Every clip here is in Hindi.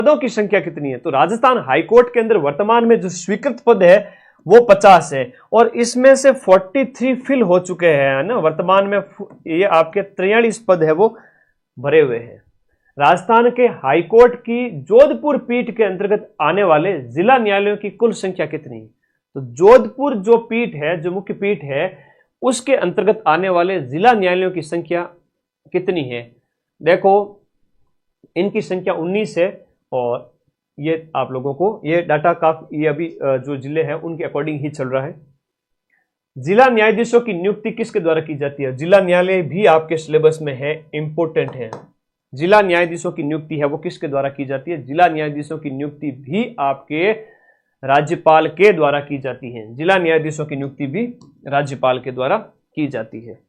पदों की संख्या कितनी है? तो राजस्थान हाईकोर्ट के अंदर वर्तमान में जो स्वीकृत पद है वो 50 है और इसमें से 43 फिल हो चुके हैं ना। वर्तमान में ये आपके 43 पद है वो भरे हुए हैं। राजस्थान के हाईकोर्ट की जोधपुर पीठ के अंतर्गत आने वाले जिला न्यायालयों की कुल संख्या कितनी है? तो जोधपुर जो पीठ है, जो मुख्य पीठ है, उसके अंतर्गत आने वाले जिला न्यायालयों की संख्या कितनी है? देखो, इनकी संख्या 19 है और ये आप लोगों को ये डाटा का ये अभी जो जिले हैं उनके अकॉर्डिंग ही चल रहा है। जिला न्यायाधीशों की नियुक्ति किसके द्वारा की जाती है? जिला न्यायालय भी आपके सिलेबस में है, इंपॉर्टेंट है। जिला न्यायाधीशों की नियुक्ति है वो किसके द्वारा की जाती है? जिला न्यायाधीशों की नियुक्ति भी आपके राज्यपाल के द्वारा की जाती है। जिला न्यायाधीशों की नियुक्ति भी राज्यपाल के द्वारा की जाती है।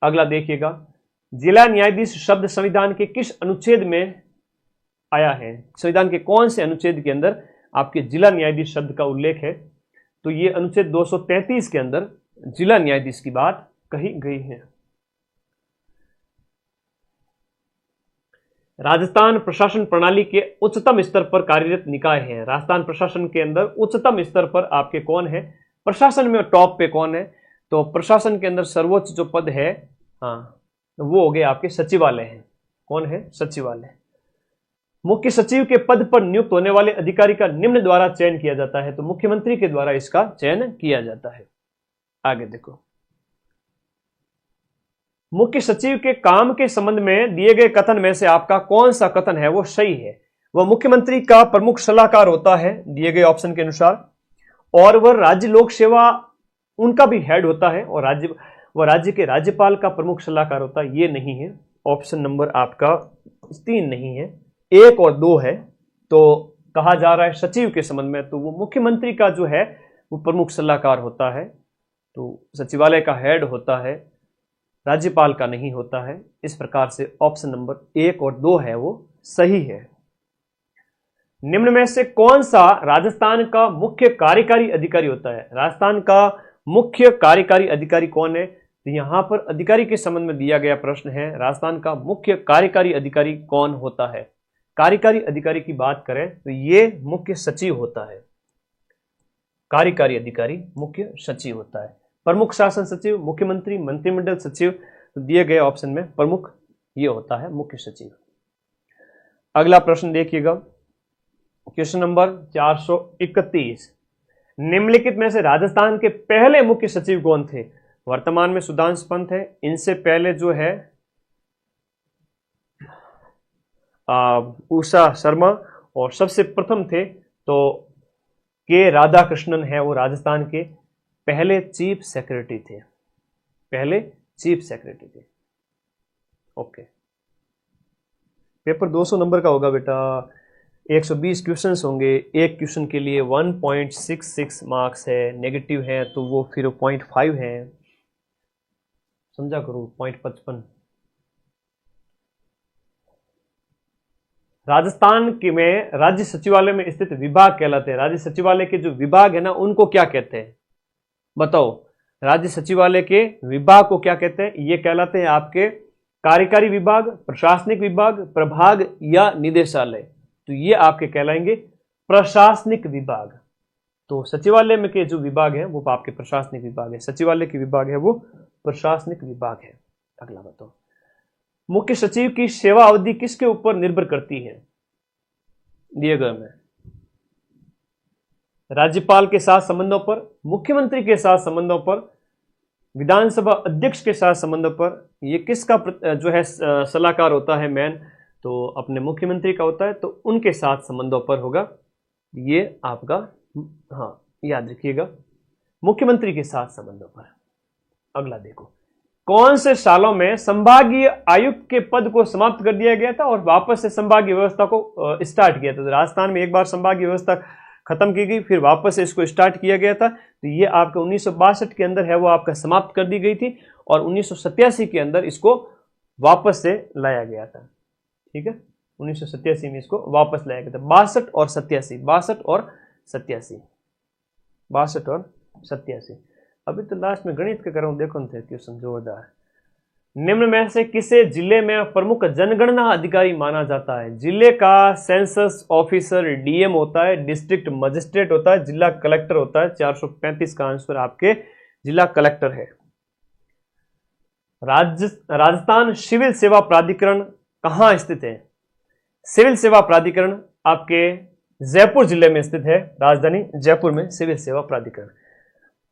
अगला देखिएगा, जिला न्यायाधीश शब्द संविधान के किस अनुच्छेद में आया है? संविधान के कौन से अनुच्छेद के अंदर आपके जिला न्यायाधीश शब्द का उल्लेख है? तो ये अनुच्छेद 233 के अंदर जिला न्यायाधीश की बात कही गई है। राजस्थान प्रशासन प्रणाली के उच्चतम स्तर पर कार्यरत निकाय है। राजस्थान प्रशासन के अंदर उच्चतम स्तर पर आपके कौन है? प्रशासन में टॉप पे कौन है? तो प्रशासन के अंदर सर्वोच्च जो पद है, हाँ, वो हो गए आपके सचिवालय है। कौन है? सचिवालय। मुख्य सचिव के पद पर नियुक्त होने वाले अधिकारी का निम्न द्वारा चयन किया जाता है। तो मुख्यमंत्री के द्वारा इसका चयन किया जाता है। आगे देखो, मुख्य सचिव के काम के संबंध में दिए गए कथन में से आपका कौन सा कथन है वो सही है? वह मुख्यमंत्री का प्रमुख सलाहकार होता है दिए गए ऑप्शन के अनुसार, और वह राज्य लोक सेवा उनका भी हेड होता है, और राज्य के राज्यपाल का प्रमुख सलाहकार होता है। ये नहीं है, ऑप्शन नंबर आपका 3 नहीं है, 1 और 2 है। तो कहा जा रहा है सचिव के संबंध में, तो वो मुख्यमंत्री का जो है वो प्रमुख सलाहकार होता है, तो सचिवालय का हेड होता है, राज्यपाल का नहीं होता है। इस प्रकार से ऑप्शन नंबर 1 और 2 है वो सही है। निम्न में से कौन सा राजस्थान का मुख्य कार्यकारी अधिकारी होता है? राजस्थान का मुख्य कार्यकारी अधिकारी कौन है? तो यहां पर अधिकारी के संबंध में दिया गया प्रश्न है, राजस्थान का मुख्य कार्यकारी अधिकारी कौन होता है? कार्यकारी अधिकारी की बात करें तो ये मुख्य सचिव होता है। कार्यकारी अधिकारी मुख्य सचिव होता है। प्रमुख शासन सचिव, मुख्यमंत्री, मंत्रिमंडल सचिव, तो दिए गए ऑप्शन में प्रमुख ये होता है मुख्य सचिव। अगला प्रश्न देखिएगा, क्वेश्चन नंबर 431। निम्नलिखित में से राजस्थान के पहले मुख्य सचिव कौन थे? वर्तमान में सुधांशु पंत है, इनसे पहले जो है उषा शर्मा, और सबसे प्रथम थे तो के राधाकृष्णन है, वो राजस्थान के पहले चीफ सेक्रेटरी थे। पहले चीफ सेक्रेटरी थे। ओके, पेपर 200 नंबर का होगा बेटा, 120 क्वेश्चंस होंगे। एक क्वेश्चन के लिए 1.66 मार्क्स है, नेगेटिव है तो वो फिर 0.5 है, समझा करो, 0.55। राजस्थान के में राज्य सचिवालय में स्थित विभाग कहलाते हैं। राज्य सचिवालय के जो विभाग है ना उनको क्या कहते हैं बताओ? राज्य सचिवालय के विभाग को क्या कहते हैं? ये कहलाते हैं आपके कार्यकारी विभाग, प्रशासनिक विभाग, प्रभाग या निदेशालय। तो ये आपके कहलाएंगे प्रशासनिक विभाग। तो सचिवालय में के जो विभाग है वो आपके प्रशासनिक विभाग है, सचिवालय के विभाग है वो प्रशासनिक विभाग है। अगला बताओ, मुख्य सचिव की सेवा अवधि किसके ऊपर निर्भर करती है? दिए गए में राज्यपाल के साथ संबंधों पर, मुख्यमंत्री के साथ संबंधों पर, विधानसभा अध्यक्ष के साथ संबंधों पर। ये किसका जो है सलाहकार होता है मेन? तो अपने मुख्यमंत्री का होता है, तो उनके साथ संबंधों पर होगा ये आपका, हाँ याद रखिएगा, मुख्यमंत्री के साथ संबंधों पर। अगला देखो, कौन से सालों में संभागीय आयुक्त के पद को समाप्त कर दिया गया था और वापस से संभागीय व्यवस्था को स्टार्ट किया था? तो राजस्थान में एक बार संभागीय व्यवस्था खत्म की गई, फिर वापस से इसको स्टार्ट किया गया था। तो ये आपका 1962 के अंदर है वो आपका समाप्त कर दी गई थी, और 1987 के अंदर इसको वापस से लाया गया था। ठीक है, 1987 में इसको वापस लाया गया था। 62 और 87, 62 और 87, 62 और 87। अभी तो लास्ट में गणित का कर रहा हूं, देखो थे क्वेश्चन जोरदार। निम्न में से किसे जिले में प्रमुख जनगणना अधिकारी माना जाता है? जिले का सेंसस ऑफिसर डीएम होता है, डिस्ट्रिक्ट मजिस्ट्रेट होता है, जिला कलेक्टर होता है। 435 का आंसर आपके जिला कलेक्टर है। राजस्थान सिविल सेवा प्राधिकरण कहां स्थित है? सिविल सेवा प्राधिकरण आपके जयपुर जिले में स्थित है। राजधानी जयपुर में सिविल सेवा प्राधिकरण।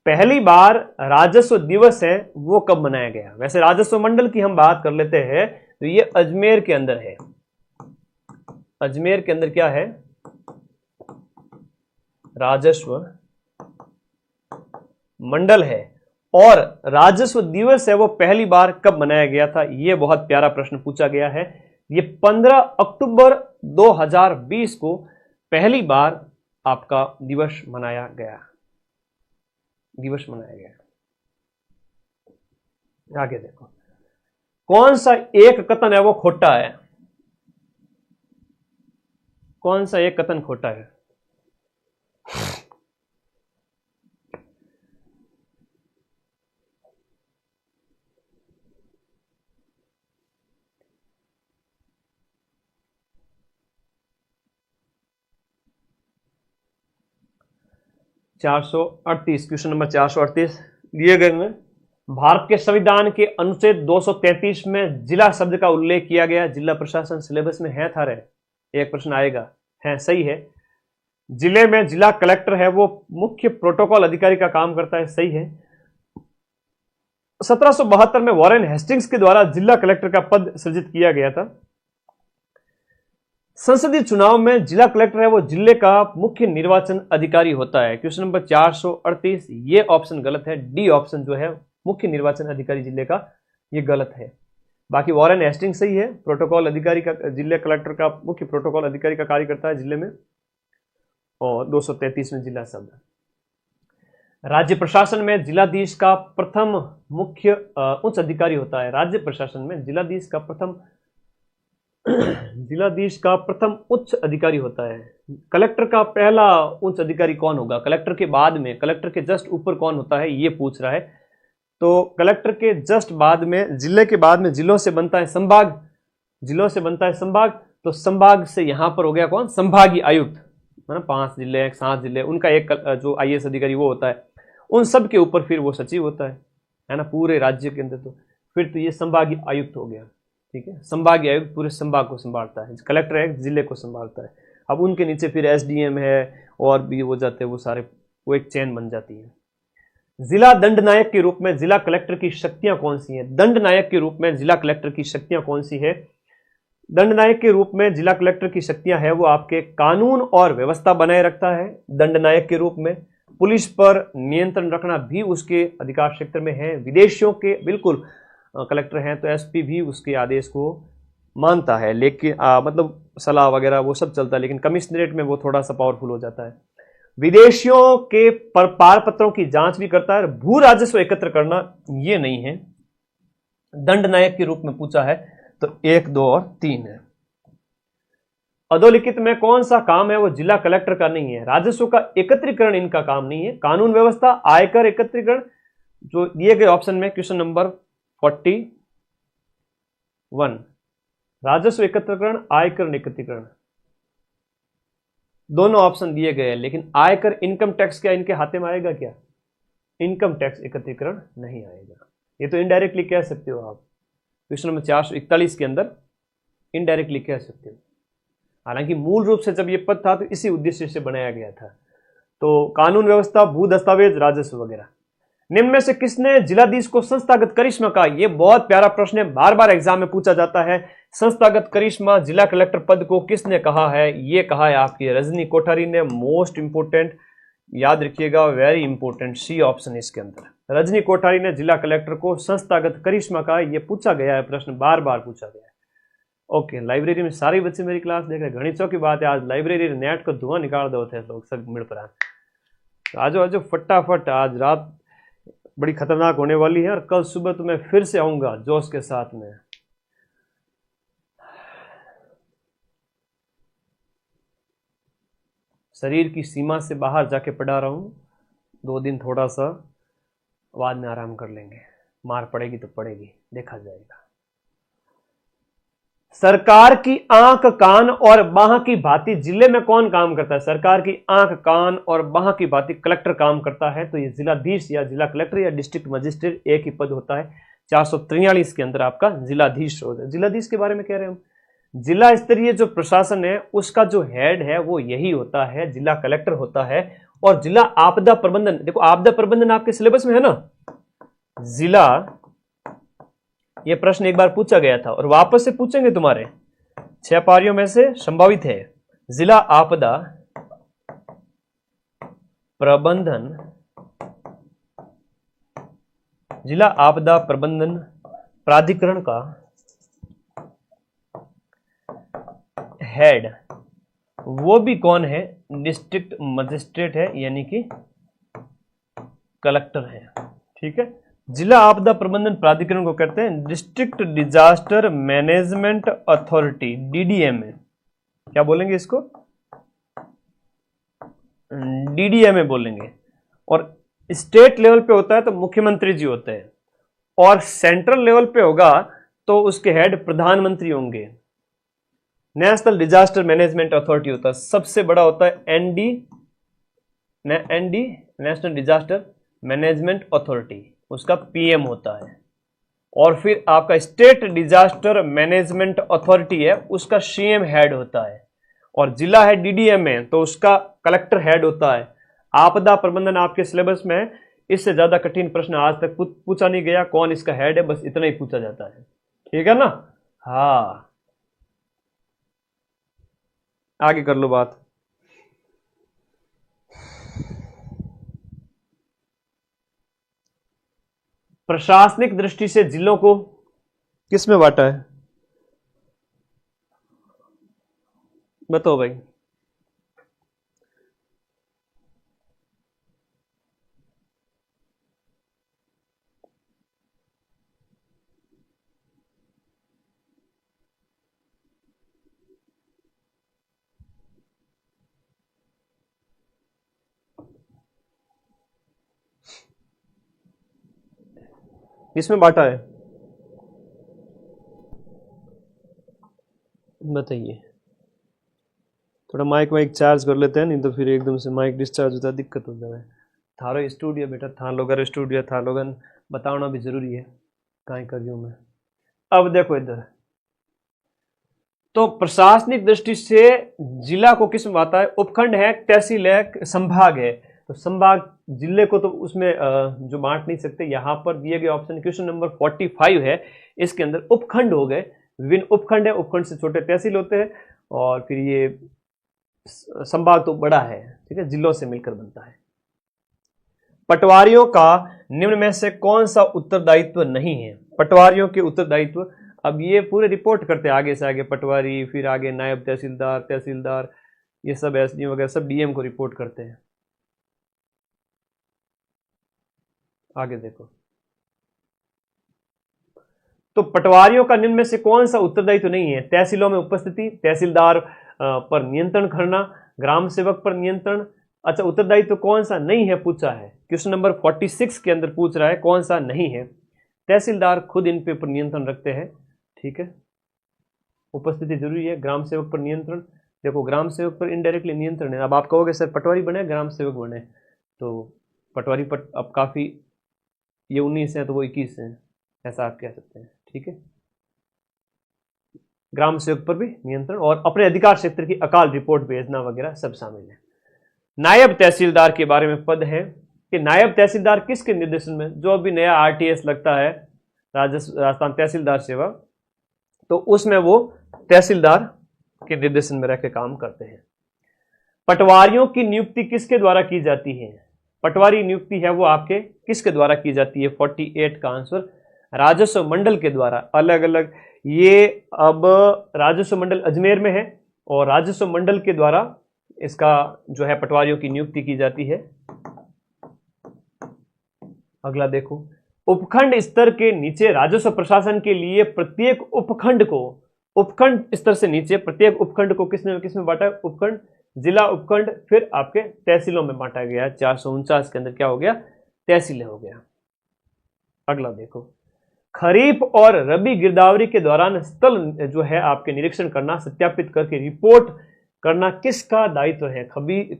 पहली बार राजस्व दिवस है वो कब मनाया गया? वैसे राजस्व मंडल की हम बात कर लेते हैं तो ये अजमेर के अंदर है। अजमेर के अंदर क्या है? राजस्व मंडल है। और राजस्व दिवस है वो पहली बार कब मनाया गया था? ये बहुत प्यारा प्रश्न पूछा गया है। ये 15 अक्टूबर 2020 को पहली बार आपका दिवस मनाया गया। आगे देखो, कौन सा एक कथन है वो खोटा है? कौन सा एक कथन खोटा है? क्वेश्चन नंबर 438 दिए गए में भारत के संविधान के अनुच्छेद 233 में जिला शब्द का उल्लेख किया गया। जिला प्रशासन सिलेबस में है था रे, एक प्रश्न आएगा। है, सही है। जिले में जिला कलेक्टर है वो मुख्य प्रोटोकॉल अधिकारी का काम करता है, सही है। 1772 में वॉरेन हेस्टिंग्स के द्वारा जिला कलेक्टर का पद सृजित किया गया था। संसदीय चुनाव में जिला कलेक्टर है वो जिले का मुख्य निर्वाचन अधिकारी होता है। क्वेश्चन नंबर 438 ये ऑप्शन गलत है। डी ऑप्शन जो है मुख्य निर्वाचन अधिकारी जिले का, ये गलत है। बाकी वॉरेन हेस्टिंग सही है, प्रोटोकॉल अधिकारी का, जिले कलेक्टर का मुख्य प्रोटोकॉल अधिकारी का कार्य करता है जिले में। और 233 में जिला शब्द। राज्य प्रशासन में जिलाधीश का प्रथम मुख्य उच्च अधिकारी होता है। राज्य प्रशासन में जिलाधीश का प्रथम उच्च अधिकारी होता है। कलेक्टर का पहला उच्च अधिकारी कौन होगा? कलेक्टर के बाद में, कलेक्टर के जस्ट ऊपर कौन होता है ये पूछ रहा है। तो कलेक्टर के जस्ट बाद में, जिले के बाद में जिलों से बनता है संभाग। जिलों से बनता है संभाग, तो संभाग से यहां पर हो गया कौन? संभागीय आयुक्त, है ना। 5 जिले 7 जिले, उनका एक जो आईएएस अधिकारी वो होता है। उन सब के ऊपर फिर वो सचिव होता है ना, पूरे राज्य के अंदर। तो फिर तो ये संभागीय आयुक्त हो गया, ठीक है। संभागीय आयुक्त पूरे संभाग को संभालता है। कलेक्टर है जिले को संभालता है। अब उनके नीचे फिर एसडीएम है और भी हो जाते हैं वो सारे, वो एक चेन बन जाती है। जिला दंड नायक के रूप में जिला कलेक्टर की शक्तियां कौन सी हैं? दंड नायक के रूप में जिला कलेक्टर की शक्तियां कौन सी है? दंड नायक के रूप में जिला कलेक्टर की शक्तियां है वो आपके कानून और व्यवस्था बनाए रखता है। दंड नायक के रूप में पुलिस पर नियंत्रण रखना भी उसके अधिकार क्षेत्र में है। विदेशियों के बिल्कुल कलेक्टर हैं तो एसपी भी उसके आदेश को मानता है, लेकिन मतलब सलाह वगैरह वो सब चलता है, लेकिन कमिश्नरेट में वो थोड़ा सा पावरफुल हो जाता है। विदेशियों के पार पत्रों की जांच भी करता है। भू राजस्व एकत्र करना ये नहीं है। दंड नायक के रूप में पूछा है तो 1, 2 और 3 है। अधोलिखित में कौन सा काम है वो जिला कलेक्टर का नहीं है? राजस्व का एकत्रीकरण इनका काम नहीं है। कानून व्यवस्था, आयकर एकत्रीकरण, जो दिए गए ऑप्शन में क्वेश्चन नंबर 41, राजस्व एकत्रीकरण, आयकर एकत्रीकरण, दोनों ऑप्शन दिए गए हैं। लेकिन आयकर, इनकम टैक्स क्या इनके हाथे में आएगा क्या? इनकम टैक्स एकत्रीकरण नहीं आएगा। ये तो इनडायरेक्टली कह सकते हो आप, क्वेश्चन नंबर 441 के अंदर इनडायरेक्टली कह सकते हो। हालांकि मूल रूप से जब ये पद था तो इसी उद्देश्य से बनाया गया था। तो कानून व्यवस्था, भू दस्तावेज, राजस्व वगैरह। निम्न में से किसने जिलाधीश को संस्थागत करिश्मा कहा? यह बहुत प्यारा प्रश्न है, बार बार एग्जाम में पूछा जाता है। संस्थागत करिश्मा जिला कलेक्टर पद को किसने कहा है? यह कहा है आपकी रजनी कोठारी ने। मोस्ट इंपोर्टेंट, याद रखिएगा, वेरी इंपोर्टेंट, सी ऑप्शन इसके अंदर। रजनी कोठारी ने जिला कलेक्टर को संस्थागत करिश्मा कहा। यह पूछा गया है प्रश्न, बार बार पूछा गया है। ओके, लाइब्रेरी में सारे बच्चे मेरी क्लास देख रहे हैं। घनी चौकी बात है, आज लाइब्रेरी नेट को धुआं निकाल दो थे लोग सब मिल पर। आजो आजो फटाफट, आज रात बड़ी खतरनाक होने वाली है और कल सुबह तो मैं फिर से आऊंगा जोश के साथ में। शरीर की सीमा से बाहर जाके पढ़ा रहा हूं। 2 दिन थोड़ा सा बाद में आराम कर लेंगे, मार पड़ेगी तो पड़ेगी। देखा जाएगा। सरकार की आंख कान और बाह की भांति जिले में कौन काम करता है? सरकार की आंख कान और बाह की भांति कलेक्टर काम करता है। तो ये जिलाधीश या जिला कलेक्टर या डिस्ट्रिक्ट मजिस्ट्रेट एक ही पद होता है। 443 के अंदर आपका जिलाधीश होता है। जिलाधीश के बारे में कह रहे हैं हम, जिला स्तरीय जो प्रशासन है उसका जो हेड है वो यही होता है, जिला कलेक्टर होता है। और जिला आपदा प्रबंधन, देखो आपदा प्रबंधन आपके सिलेबस में है ना, जिला, ये प्रश्न एक बार पूछा गया था और वापस से पूछेंगे तुम्हारे 6 पारियों में से संभावित है। जिला आपदा प्रबंधन, जिला आपदा प्रबंधन प्राधिकरण का हेड वो भी कौन है? डिस्ट्रिक्ट मजिस्ट्रेट है, यानी कि कलेक्टर है। ठीक है, जिला आपदा प्रबंधन प्राधिकरण को कहते हैं district disaster management authority, DDMA. क्या बोलेंगे इसको? डीडीएमए बोलेंगे। और स्टेट लेवल पे होता है तो मुख्यमंत्री जी होते हैं, और सेंट्रल लेवल पे होगा तो उसके हेड प्रधानमंत्री होंगे। नेशनल डिजास्टर मैनेजमेंट अथॉरिटी होता है, सबसे बड़ा होता है ND, national disaster management authority, उसका पीएम होता है। और फिर आपका स्टेट डिजास्टर मैनेजमेंट अथॉरिटी है, उसका सीएम हेड होता है। और जिला है डीडीएमए, तो उसका कलेक्टर हेड होता है। आपदा प्रबंधन आपके सिलेबस में इससे ज्यादा कठिन प्रश्न आज तक पूछा नहीं गया, कौन इसका हेड है, बस इतना ही पूछा जाता है। ठीक है ना? हाँ, आगे कर लो बात। प्रशासनिक दृष्टि से जिलों को किस में बांटा है? बताओ भाई। किसमें बांटा है बताइए। थोड़ा माइक चार्ज कर लेते हैं, नहीं तो फिर एकदम से माइक डिस्चार्ज होता है, दिक्कत हो जाए। थारो स्टूडियो बेटा, था लोगर स्टूडियो था लोगन, बताना भी जरूरी है कहीं कर रही हूं मैं। अब देखो इधर, तो प्रशासनिक दृष्टि से जिला को किस में आता है? उपखंड है, तहसील है, संभाग है। तो संभाग, जिले को तो उसमें जो बांट नहीं सकते। यहां पर दिए गए ऑप्शन क्वेश्चन नंबर 45 है, इसके अंदर उपखंड हो गए, विभिन्न उपखंड है, उपखंड से छोटे तहसील होते हैं, और फिर ये संभाग तो बड़ा है, ठीक है, जिलों से मिलकर बनता है। पटवारियों का निम्न में से कौन सा उत्तरदायित्व नहीं है? पटवारियों के उत्तरदायित्व, अब ये पूरे रिपोर्ट करते हैं आगे से आगे, पटवारी, फिर आगे नायब तहसीलदार, तहसीलदार, ये सब एसडीएम वगैरह सब डीएम को रिपोर्ट करते हैं। आगे देखो, तो पटवारियों का निम्न में से कौन सा उत्तरदायित्व नहीं है? तहसीलों में उपस्थिति, तहसीलदार पर नियंत्रण करना, ग्राम सेवक पर नियंत्रण। अच्छा, उत्तरदायित्व कौन सा नहीं है पूछा है, क्वेश्चन नंबर 46 के अंदर पूछ रहा है कौन सा नहीं है। तहसीलदार खुद इन पे पर नियंत्रण रखते हैं, ठीक है, उपस्थिति जरूरी है। ग्राम सेवक पर नियंत्रण, देखो ग्राम सेवक पर इनडायरेक्टली नियंत्रण है। अब आप कहोगे सर पटवारी बने ग्राम सेवक बने, तो पटवारी पर अब काफी, ये 19 है तो वो 21 है, ऐसा आप कह सकते हैं, ठीक है। ग्राम सेवक पर भी नियंत्रण, और अपने अधिकार क्षेत्र की अकाल रिपोर्ट भेजना वगैरह सब शामिल है। नायब तहसीलदार के बारे में पद है कि नायब तहसीलदार किसके निर्देशन में, जो अभी नया आरटीएस लगता है, राजस्थान तहसीलदार सेवा, तो उसमें वो तहसीलदार के निर्देशन में रहकर काम करते हैं। पटवारियों की नियुक्ति किसके द्वारा की जाती है? पटवारी नियुक्ति है वो आपके किसके द्वारा की जाती है? 48 का आंसर राजस्व मंडल के द्वारा। अलग अलग, ये अब राजस्व मंडल अजमेर में है, और राजस्व मंडल के द्वारा इसका जो है पटवारियों की नियुक्ति की जाती है। अगला देखो, उपखंड स्तर के नीचे राजस्व प्रशासन के लिए प्रत्येक उपखंड को, उपखंड स्तर से नीचे प्रत्येक उपखंड को किसमें बांटा है? उपखंड, जिला उपखंड, फिर आपके तहसीलों में बांटा गया है। 449 के अंदर क्या हो गया? तहसीलें हो गया। अगला देखो, खरीफ और रबी गिरदावरी के दौरान स्थल जो है आपके निरीक्षण करना, सत्यापित करके रिपोर्ट करना किसका दायित्व है?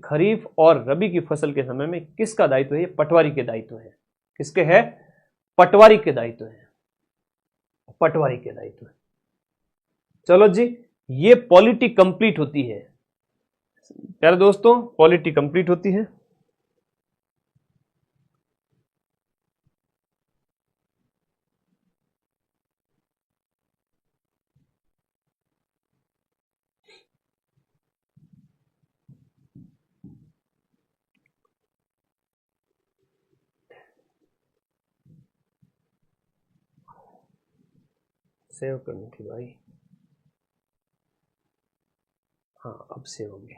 खरीफ और रबी की फसल के समय में किसका दायित्व है? पटवारी के दायित्व है। किसके है? पटवारी के दायित्व है। पटवारी के दायित्व है। चलो जी, ये पॉलिटी कंप्लीट होती है प्यारे दोस्तों, पॉलिटी कंप्लीट होती है। सेव करनी थी भाई। हाँ, अब सेव होगी।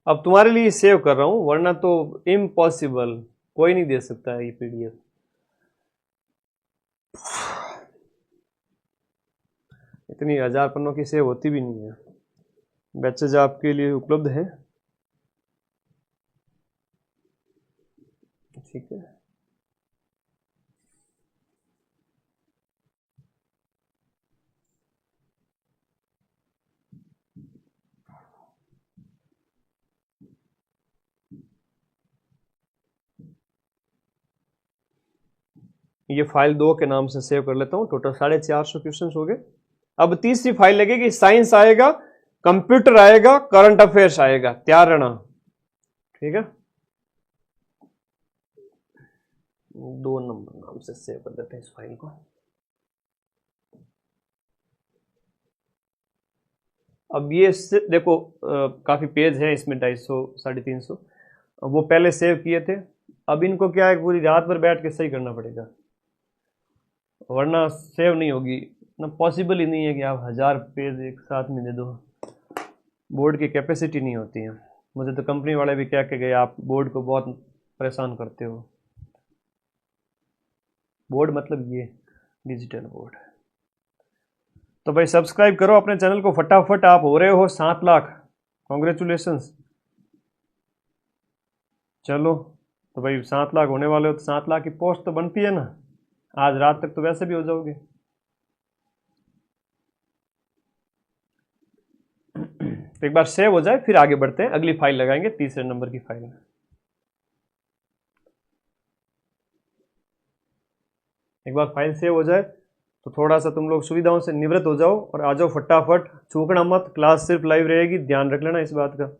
अब तुम्हारे लिए सेव कर रहा हूं, वरना तो इम्पॉसिबल, कोई नहीं दे सकता है ये पीडीएफ। इतनी 1000 पन्नों की सेव होती भी नहीं है। बैचेज आपके लिए उपलब्ध है, ठीक है। ये फाइल 2 के नाम से सेव कर लेता हूं। टोटल 450 क्वेश्चन हो गए। अब तीसरी फाइल लगेगी, साइंस आएगा, कंप्यूटर आएगा, करंट अफेयर्स आएगा। तैयार रहना, ठीक है। 2 नंबर नाम से सेव कर देते हैं इस फाइल को। अब ये देखो काफी पेज है इसमें, 250 350। वो पहले सेव किए थे। अब इनको क्या है, पूरी रात भर बैठ के सही करना पड़ेगा, वरना सेव नहीं होगी ना। पॉसिबल ही नहीं है कि आप 1000 पेज एक साथ में दे दो। बोर्ड की कैपेसिटी नहीं होती है। मुझे तो कंपनी वाले भी कह के गए, आप बोर्ड को बहुत परेशान करते हो। बोर्ड मतलब ये डिजिटल बोर्ड। तो भाई सब्सक्राइब करो अपने चैनल को फटाफट। आप हो रहे हो 7 लाख, कॉन्ग्रेचुलेशंस। चलो तो भाई 7 लाख होने वाले हो, तो 7 लाख की पोस्ट तो बनती है ना। आज रात तक तो वैसे भी हो जाओगे। तो एक बार सेव हो जाए फिर आगे बढ़ते हैं। अगली फाइल लगाएंगे, तीसरे नंबर की फाइल। एक बार फाइल सेव हो जाए तो थोड़ा सा तुम लोग सुविधाओं से निवृत्त हो जाओ और आ जाओ फटाफट। चूकना मत, क्लास सिर्फ लाइव रहेगी, ध्यान रख लेना इस बात का।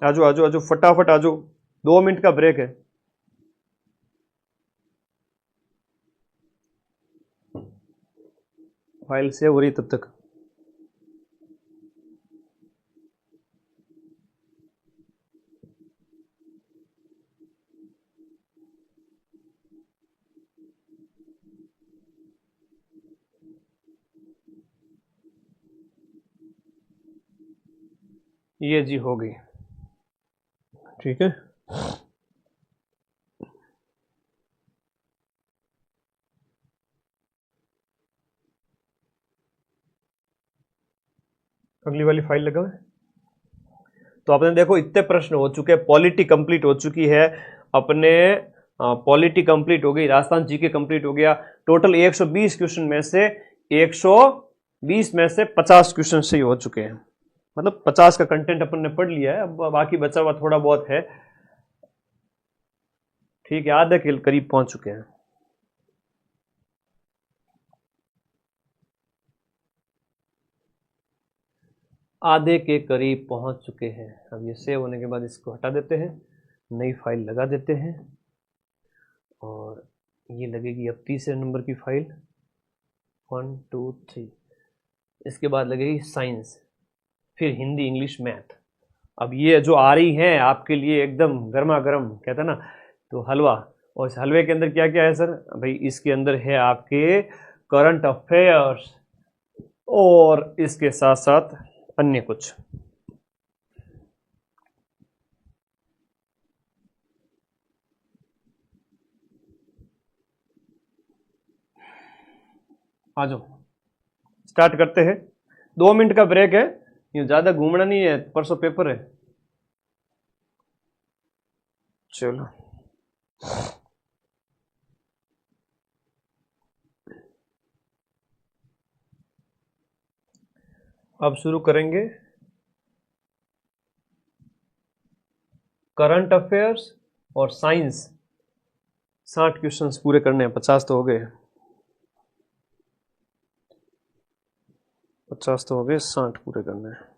आजो आजो आजो फटाफट आजो, 2 मिनट का ब्रेक है। फाइल सेव हो रही तब तक। ये जी हो गई, ठीक है। अगली वाली फाइल लगा है। तो आपने देखो इतने प्रश्न हो चुके हैं, पॉलिटी कंप्लीट हो चुकी है अपने। पॉलिटी कंप्लीट हो गई, राजस्थान जीके कंप्लीट हो गया। टोटल 120 क्वेश्चन में से 120 में से 50 क्वेश्चन सही हो चुके हैं। मतलब 50 का कंटेंट अपन ने पढ़ लिया है। अब बाकी बचा हुआ थोड़ा बहुत है, ठीक है। आधे के करीब पहुंच चुके हैं। आधे के करीब पहुंच चुके हैं। अब ये सेव होने के बाद इसको हटा देते हैं, नई फाइल लगा देते हैं। और ये लगेगी अब तीसरे नंबर की फाइल, 1 2 3। इसके बाद लगेगी साइंस, फिर हिंदी, इंग्लिश, मैथ। अब ये जो आ रही है आपके लिए एकदम गर्मा गर्म, कहते हैं ना, तो हलवा। और इस हलवे के अंदर क्या क्या है सर? भाई इसके अंदर है आपके करंट अफेयर्स और इसके साथ साथ अन्य कुछ। आ जाओ स्टार्ट करते हैं। 2 मिनट का ब्रेक है, ये ज्यादा घूमना नहीं है, परसों पेपर है। चलो अब शुरू करेंगे करंट अफेयर्स और साइंस। 60 क्वेश्चंस पूरे करने हैं, 50 तो हो गए, 50 तो हो गए, 60 पूरे करने हैं।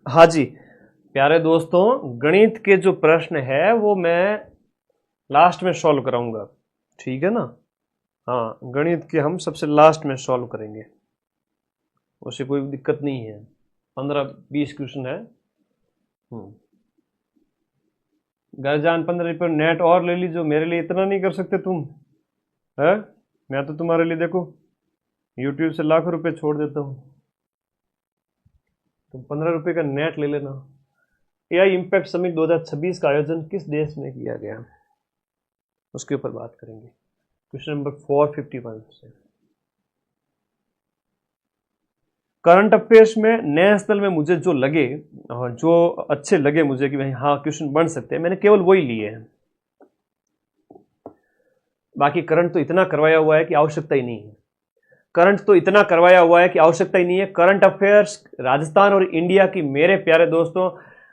हाँ जी प्यारे दोस्तों, गणित के जो प्रश्न है वो मैं लास्ट में सॉल्व कराऊंगा, ठीक है ना। हाँ, गणित के हम सबसे लास्ट में सॉल्व करेंगे, उससे कोई दिक्कत नहीं है। 15-20 क्वेश्चन है। घर जान 15 रुपये नेट और ले लीजिए, मेरे लिए इतना नहीं कर सकते तुम है। मैं तो तुम्हारे लिए देखो यूट्यूब से लाखों रुपए छोड़ देता हूँ, तुम 15 रुपये का नेट ले लेना। एआई इम्पैक्ट समिट 2026 का आयोजन किस देश में किया गया, उसके ऊपर बात करेंगे। क्वेश्चन नंबर 451 से करंट अफेयर्स में नए स्थल में मुझे जो लगे और जो अच्छे लगे मुझे कि भाई हाँ क्वेश्चन बन सकते हैं, मैंने केवल वही लिए हैं। बाकी करंट तो इतना करवाया हुआ है कि आवश्यकता ही नहीं है। करंट तो इतना करवाया हुआ है कि आवश्यकता ही नहीं है। करंट अफेयर्स राजस्थान और इंडिया की मेरे प्यारे दोस्तों,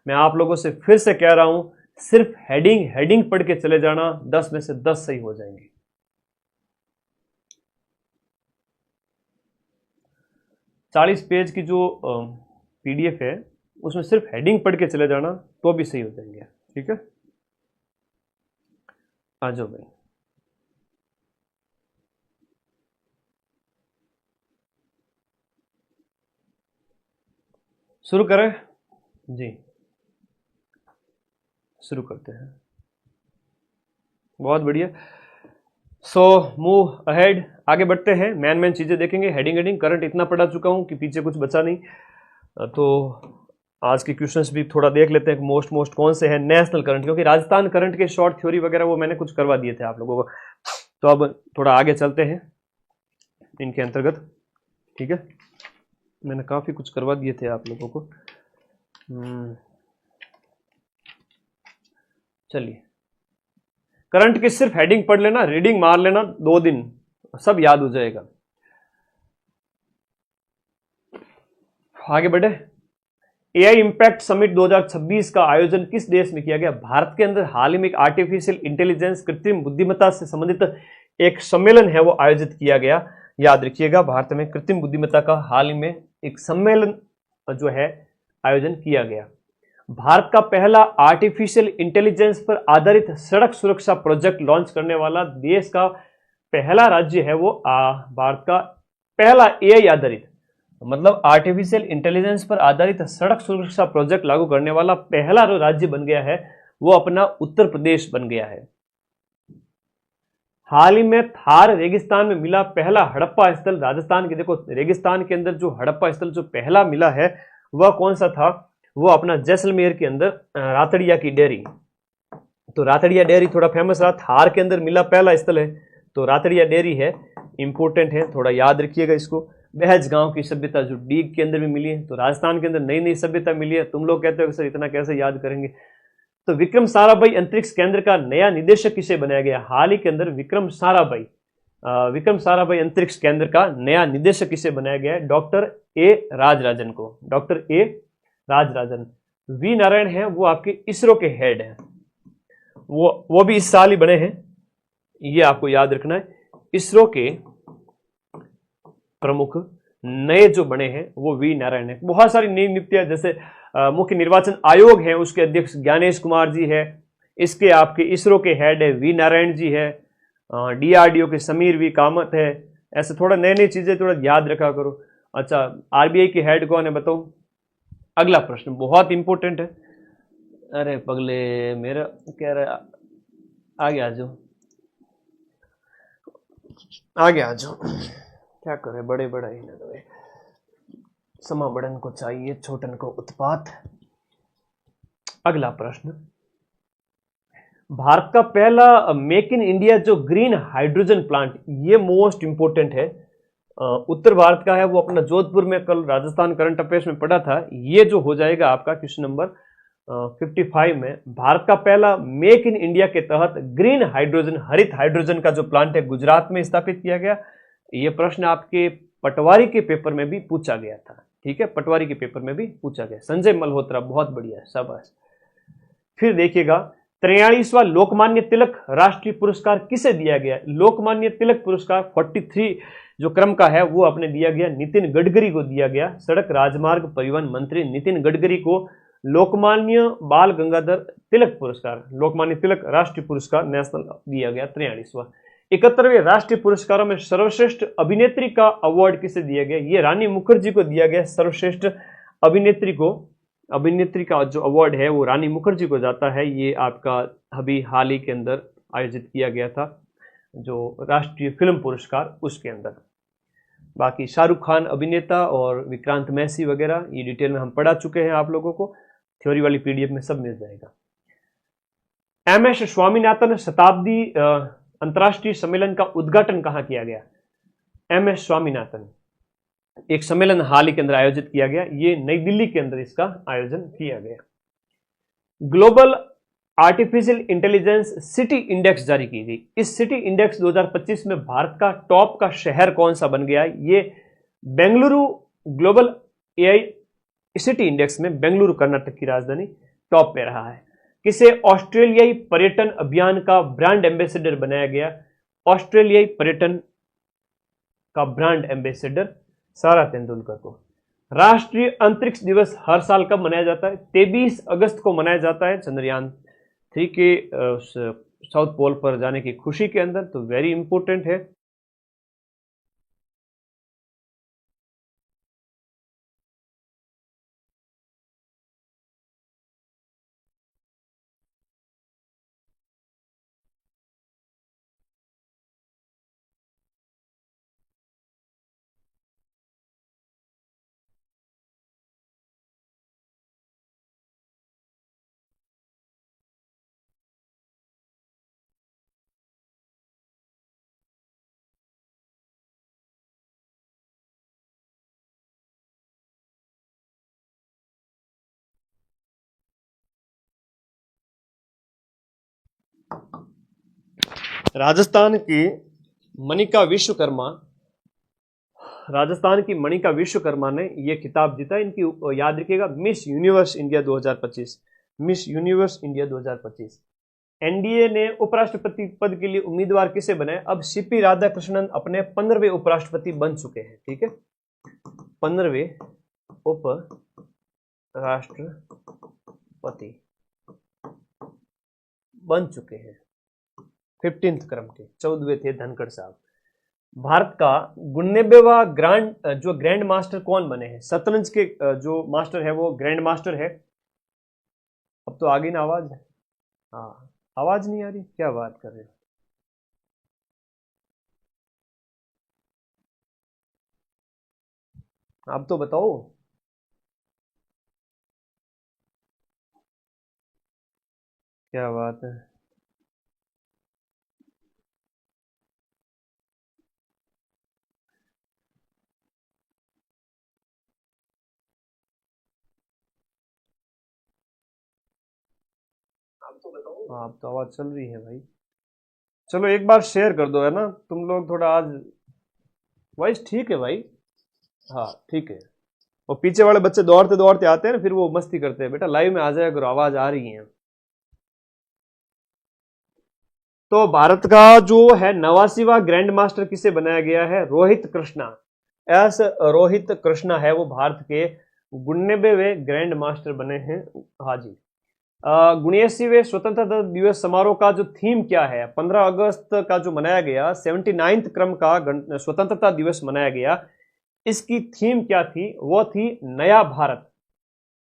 मैं आप लोगों से फिर से कह रहा हूं, सिर्फ हेडिंग पढ़ के चले जाना, 10 में से 10 सही हो जाएंगे। 40 पेज की जो पीडीएफ है उसमें सिर्फ हेडिंग पढ़ के चले जाना तो भी सही हो जाएंगे। ठीक है, आ जाओ भाई। शुरू करें जी, शुरू करते हैं। बहुत बढ़िया। सो मूव अहेड, आगे बढ़ते हैं। मैन चीजें देखेंगे। हेडिंग करंट इतना पढ़ा चुका हूं कि पीछे कुछ बचा नहीं। तो आज के क्वेश्चंस भी थोड़ा देख लेते हैं। मोस्ट कौन से हैं नेशनल करंट, क्योंकि राजस्थान करंट के शॉर्ट थ्योरी वगैरह वो मैंने कुछ करवा दिए थे आप लोगों को। तो अब थोड़ा आगे चलते हैं इनके अंतर्गत। ठीक है, मैंने काफी कुछ करवा दिए थे आप लोगों को। चलिए, करंट की सिर्फ हेडिंग पढ़ लेना, रीडिंग मार लेना, 2 दिन सब याद हो जाएगा। आगे बढ़े। एआई इंपैक्ट समिट 2026 का आयोजन किस देश में किया गया? भारत के अंदर हाल ही में एक आर्टिफिशियल इंटेलिजेंस, कृत्रिम बुद्धिमत्ता से संबंधित एक सम्मेलन है वो आयोजित किया गया। याद रखिएगा, भारत में कृत्रिम बुद्धिमत्ता का हाल ही में एक सम्मेलन जो है आयोजन किया गया। भारत का पहला आर्टिफिशियल इंटेलिजेंस पर आधारित सड़क सुरक्षा प्रोजेक्ट लॉन्च करने वाला देश का पहला राज्य है वो भारत का पहला एआई आधारित, मतलब आर्टिफिशियल इंटेलिजेंस पर आधारित सड़क सुरक्षा प्रोजेक्ट लागू करने वाला पहला जो राज्य बन गया है वो अपना उत्तर प्रदेश बन गया है। हाल ही में थार रेगिस्तान में मिला पहला हड़प्पा स्थल राजस्थान के, देखो रेगिस्तान के अंदर जो हड़प्पा स्थल जो पहला मिला है वह कौन सा था? वो अपना जैसलमेर के अंदर रातड़िया की डेयरी। तो रातड़िया डेयरी थोड़ा फेमस रहा, थार के अंदर मिला पहला स्थल है तो रातड़िया डेयरी है, इंपोर्टेंट है, थोड़ा याद रखिएगा इसको। बहज गांव की सभ्यता जो डीग के अंदर भी मिली है, तो राजस्थान के अंदर नई नई सभ्यता मिली है। तुम लोग कहते हो सर इतना कैसे याद करेंगे? तो विक्रम साराभाई अंतरिक्ष केंद्र का नया निदेशक किसे बनाया गया? हाल ही के अंदर विक्रम साराभाई अंतरिक्ष केंद्र का नया निदेशक किसे बनाया गया है? डॉक्टर ए राजराजन को। Doctor A Rajarajan. V Narayan है वो आपके इसरो के हेड हैं, वो भी इस साल ही बने हैं, ये आपको याद रखना है। इसरो के प्रमुख नए जो बने हैं वो वी नारायण है। बहुत सारी नई नियुक्तियां, जैसे मुख्य निर्वाचन आयोग है उसके अध्यक्ष ज्ञानेश कुमार जी है, इसके आपके इसरो के हेड है वी नारायण जी है, डीआरडीओ के समीर वी कामत है। ऐसे थोड़ा नई नई चीजें थोड़ा याद रखा करो। अच्छा, आरबीआई के हेड कौन है बताओ? अगला प्रश्न बहुत इंपॉर्टेंट है। अरे पगले मेरा कह रहा, आगे आ जाओ, आगे आ जाओ। क्या करे, बड़े बड़ा ही ना रहे, समा बड़न को चाहिए छोटन को उत्पात। अगला प्रश्न, भारत का पहला मेक इन इंडिया जो ग्रीन हाइड्रोजन प्लांट, ये मोस्ट इंपोर्टेंट है, उत्तर भारत का है, वो अपना जोधपुर में कल राजस्थान करंट अफेयर्स में पढ़ा था। ये जो हो जाएगा आपका क्वेश्चन नंबर 55 में, भारत का पहला मेक इन इंडिया के तहत ग्रीन हाइड्रोजन, हरित हाइड्रोजन का जो प्लांट है गुजरात में स्थापित किया गया। ये प्रश्न आपके पटवारी के पेपर में भी पूछा गया था। ठीक है, पटवारी के पेपर में भी पूछा गया। संजय मल्होत्रा, बहुत बढ़िया, शाबाश। फिर देखिएगा, 43वां लोकमान्य तिलक राष्ट्रीय पुरस्कार किसे दिया गया? लोकमान्य तिलक पुरस्कार 43 जो क्रम का है वो अपने दिया गया नितिन गडकरी को दिया गया। सड़क राजमार्ग परिवहन मंत्री नितिन गडकरी को लोकमान्य बाल गंगाधर तिलक पुरस्कार, लोकमान्य तिलक राष्ट्रीय पुरस्कार नेशनल दिया गया 43वां। 71वें राष्ट्रीय पुरस्कारों में सर्वश्रेष्ठ अभिनेत्री का अवार्ड किसे दिया गया? ये रानी मुखर्जी को दिया गया। सर्वश्रेष्ठ अभिनेत्री को, अभिनेत्री का जो अवार्ड है वो रानी मुखर्जी को जाता है। ये आपका अभी हाल ही के अंदर आयोजित किया गया था जो राष्ट्रीय फिल्म पुरस्कार, उसके अंदर। बाकी शाहरुख खान अभिनेता और विक्रांत मैसी वगैरह ये डिटेल में हम पढ़ा चुके हैं, आप लोगों को थ्योरी वाली पीडीएफ में सब मिल जाएगा। एमएस स्वामीनाथन शताब्दी अंतर्राष्ट्रीय सम्मेलन का उद्घाटन कहां किया गया? एमएस स्वामीनाथन एक सम्मेलन हाल ही के अंदर आयोजित किया गया, ये नई दिल्ली के अंदर इसका आयोजन किया गया। Global artificial intelligence city index जारी की गई। इस सिटी इंडेक्स 2025 में भारत का टॉप का शहर कौन सा बन गया? ये Bengaluru global AI city index में बेंगलुरु कर्नाटक की राजधानी टॉप पे रहा है। किसे ऑस्ट्रेलियाई पर्यटन अभियान का ब्रांड एम्बेसडर बनाया गया? ऑस्ट्रेलियाई पर्यटन का ब्रांड एम्बेसडर सारा तेंदुलकर को। राष्ट्रीय अंतरिक्ष दिवस हर साल कब मनाया जाता है? 23 अगस्त को मनाया जाता है, चंद्रयान 3 के साउथ पोल पर जाने की खुशी के अंदर, तो वेरी इंपॉर्टेंट है। राजस्थान की मनिका विश्वकर्मा, राजस्थान की मनिका विश्वकर्मा ने यह खिताब जीता। इनकी याद रखिएगा, miss universe India 2025, miss universe India 2025। NDA ने उपराष्ट्रपति पद के लिए उम्मीदवार किसे बनाए? अब सीपी राधाकृष्णन अपने 15वें उपराष्ट्रपति बन चुके हैं। ठीक है, 15वें उपराष्ट्रपति बन चुके हैं। 15th क्रम के, 14वें थे धनखड़ साहब। भारत का 99वां ग्रैंड मास्टर कौन बने हैं? शतरंज के जो मास्टर है वो ग्रैंड मास्टर है। अब तो आ गई ना आवाज? हाँ, आवाज नहीं आ रही, क्या बात कर रहे हो? आप तो बताओ। क्या बात है। आप तो बताओ। हाँ, अब तो आवाज चल रही है भाई। चलो एक बार शेयर कर दो, है ना, तुम लोग थोड़ा आज वॉइस ठीक है भाई। हाँ ठीक है। और पीछे वाले बच्चे दौड़ते दौड़ते आते हैं ना, फिर वो मस्ती करते हैं। बेटा लाइव में आ जाया करो, आवाज आ रही है। तो भारत का जो है 89वां ग्रैंड मास्टर किसे बनाया गया है? रोहित कृष्णा। एस रोहित कृष्णा है वो भारत के 99वें ग्रैंड मास्टर बने हैं। हाँ जी। 79वें स्वतंत्रता दिवस समारोह का जो थीम क्या है? 15 अगस्त का जो मनाया गया 79th क्रम का स्वतंत्रता दिवस मनाया गया, इसकी थीम क्या थी? वो थी नया भारत।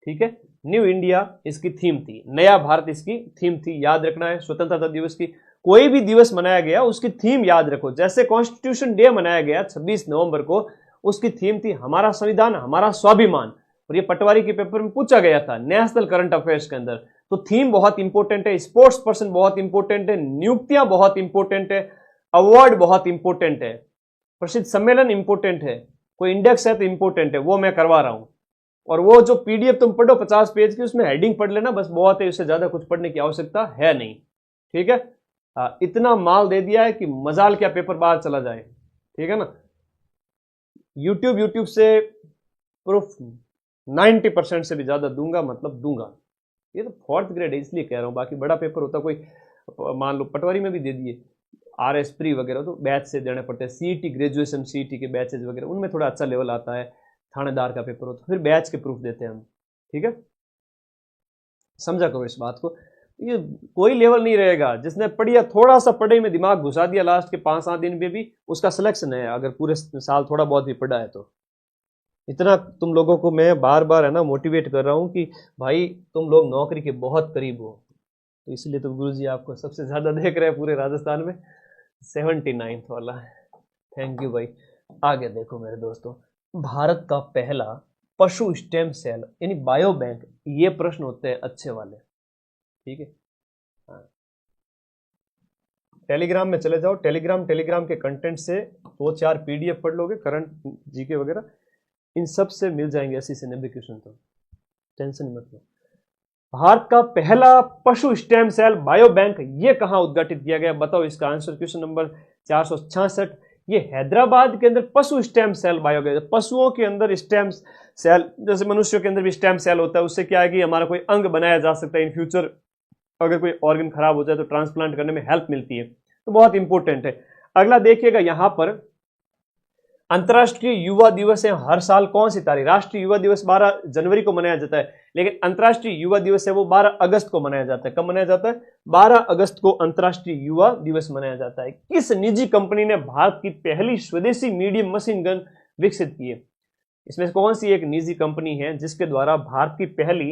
ठीक है, न्यू इंडिया इसकी थीम थी, नया भारत इसकी थीम थी। याद रखना है, स्वतंत्रता दिवस की कोई भी दिवस मनाया गया उसकी थीम याद रखो। जैसे कॉन्स्टिट्यूशन डे मनाया गया 26 नवंबर को, उसकी थीम थी हमारा संविधान हमारा स्वाभिमान, और ये पटवारी के पेपर में पूछा गया था नेशनल करंट अफेयर्स के अंदर। तो थीम बहुत इंपॉर्टेंट है, स्पोर्ट्स पर्सन बहुत इंपॉर्टेंट है, नियुक्तियां बहुत इंपॉर्टेंट है, अवार्ड बहुत इंपॉर्टेंट है, प्रसिद्ध सम्मेलन इंपॉर्टेंट है, कोई इंडेक्स है तो इंपॉर्टेंट है, वो मैं करवा रहा हूं। और वो जो पीडीएफ तुम पढ़ो 50 पेज की, उसमें हेडिंग पढ़ लेना बस, बहुत है, उससे ज्यादा कुछ पढ़ने की आवश्यकता है नहीं। ठीक है, इतना माल दे दिया है कि मजाल क्या पेपर बाहर चला जाए। ठीक है ना, यूट्यूब से प्रूफ 90% से भी ज्यादा दूंगा, मतलब दूंगा। ये तो 4th ग्रेड है इसलिए कह रहा हूं, बाकी बड़ा पेपर होता कोई, मान लो पटवारी में भी दे दिए, RS प्री वगैरह तो बैच से देने पड़ते हैं, सीईटी ग्रेजुएशन सीईटी के बैचेज वगैरह उनमें थोड़ा अच्छा लेवल आता है, थानेदार का पेपर हो तो फिर बैच के प्रूफ देते हैं हम। ठीक है, समझा करो इस बात को। ये कोई लेवल नहीं रहेगा, जिसने पढ़िया थोड़ा सा पढ़े में दिमाग घुसा दिया लास्ट के 5-7 दिन में भी, उसका सिलेक्शन है, अगर पूरे साल थोड़ा बहुत भी पढ़ा है तो। इतना तुम लोगों को मैं बार बार है ना मोटिवेट कर रहा हूं कि भाई तुम लोग नौकरी के बहुत करीब हो, तो इसलिए तो गुरुजी आपको सबसे ज्यादा देख रहे हैं पूरे राजस्थान में, 79th वाला। थैंक यू भाई। आगे देखो मेरे दोस्तों, भारत का पहला पशु स्टेम सेल यानी बायो बैंक, ये प्रश्न होते हैं अच्छे वाले। ठीक है, टेलीग्राम में चले जाओ, टेलीग्राम के कंटेंट से 2-4 पीडीएफ पढ़ लोगे, करंट जीके वगैरह, इन सब से मिल जाएंगे 80 से 90 क्वेश्चन, तो टेंशन मत लो। भारत का पहला पशु स्टेम सेल बायो बैंक ये कहां उद्घाटित किया गया, बताओ इसका आंसर। क्वेश्चन नंबर 466, ये हैदराबाद के अंदर पशु स्टेम सेल बायो बैंक। पशुओं के अंदर स्टेम सेल, जैसे मनुष्यों के अंदर भी स्टेम सेल होता है, उससे क्या है कि हमारा कोई अंग बनाया जा सकता है इन फ्यूचर, अगर कोई ऑर्गन खराब हो जाए तो ट्रांसप्लांट करने में हेल्प मिलती है, तो बहुत इंपॉर्टेंट है। अगला देखिएगा यहां पर अंतर्राष्ट्रीय युवा दिवस है हर साल कौन सी तारीख। राष्ट्रीय युवा दिवस 12 जनवरी को मनाया जाता है, लेकिन अंतर्राष्ट्रीय युवा दिवस है वो 12 अगस्त को मनाया जाता है। कब मनाया जाता है? 12 अगस्त को अंतर्राष्ट्रीय युवा दिवस मनाया जाता है। किस निजी कंपनी ने भारत की पहली स्वदेशी मीडियम मशीन गन विकसित की है? इसमें कौन सी एक निजी कंपनी है जिसके द्वारा भारत की पहली,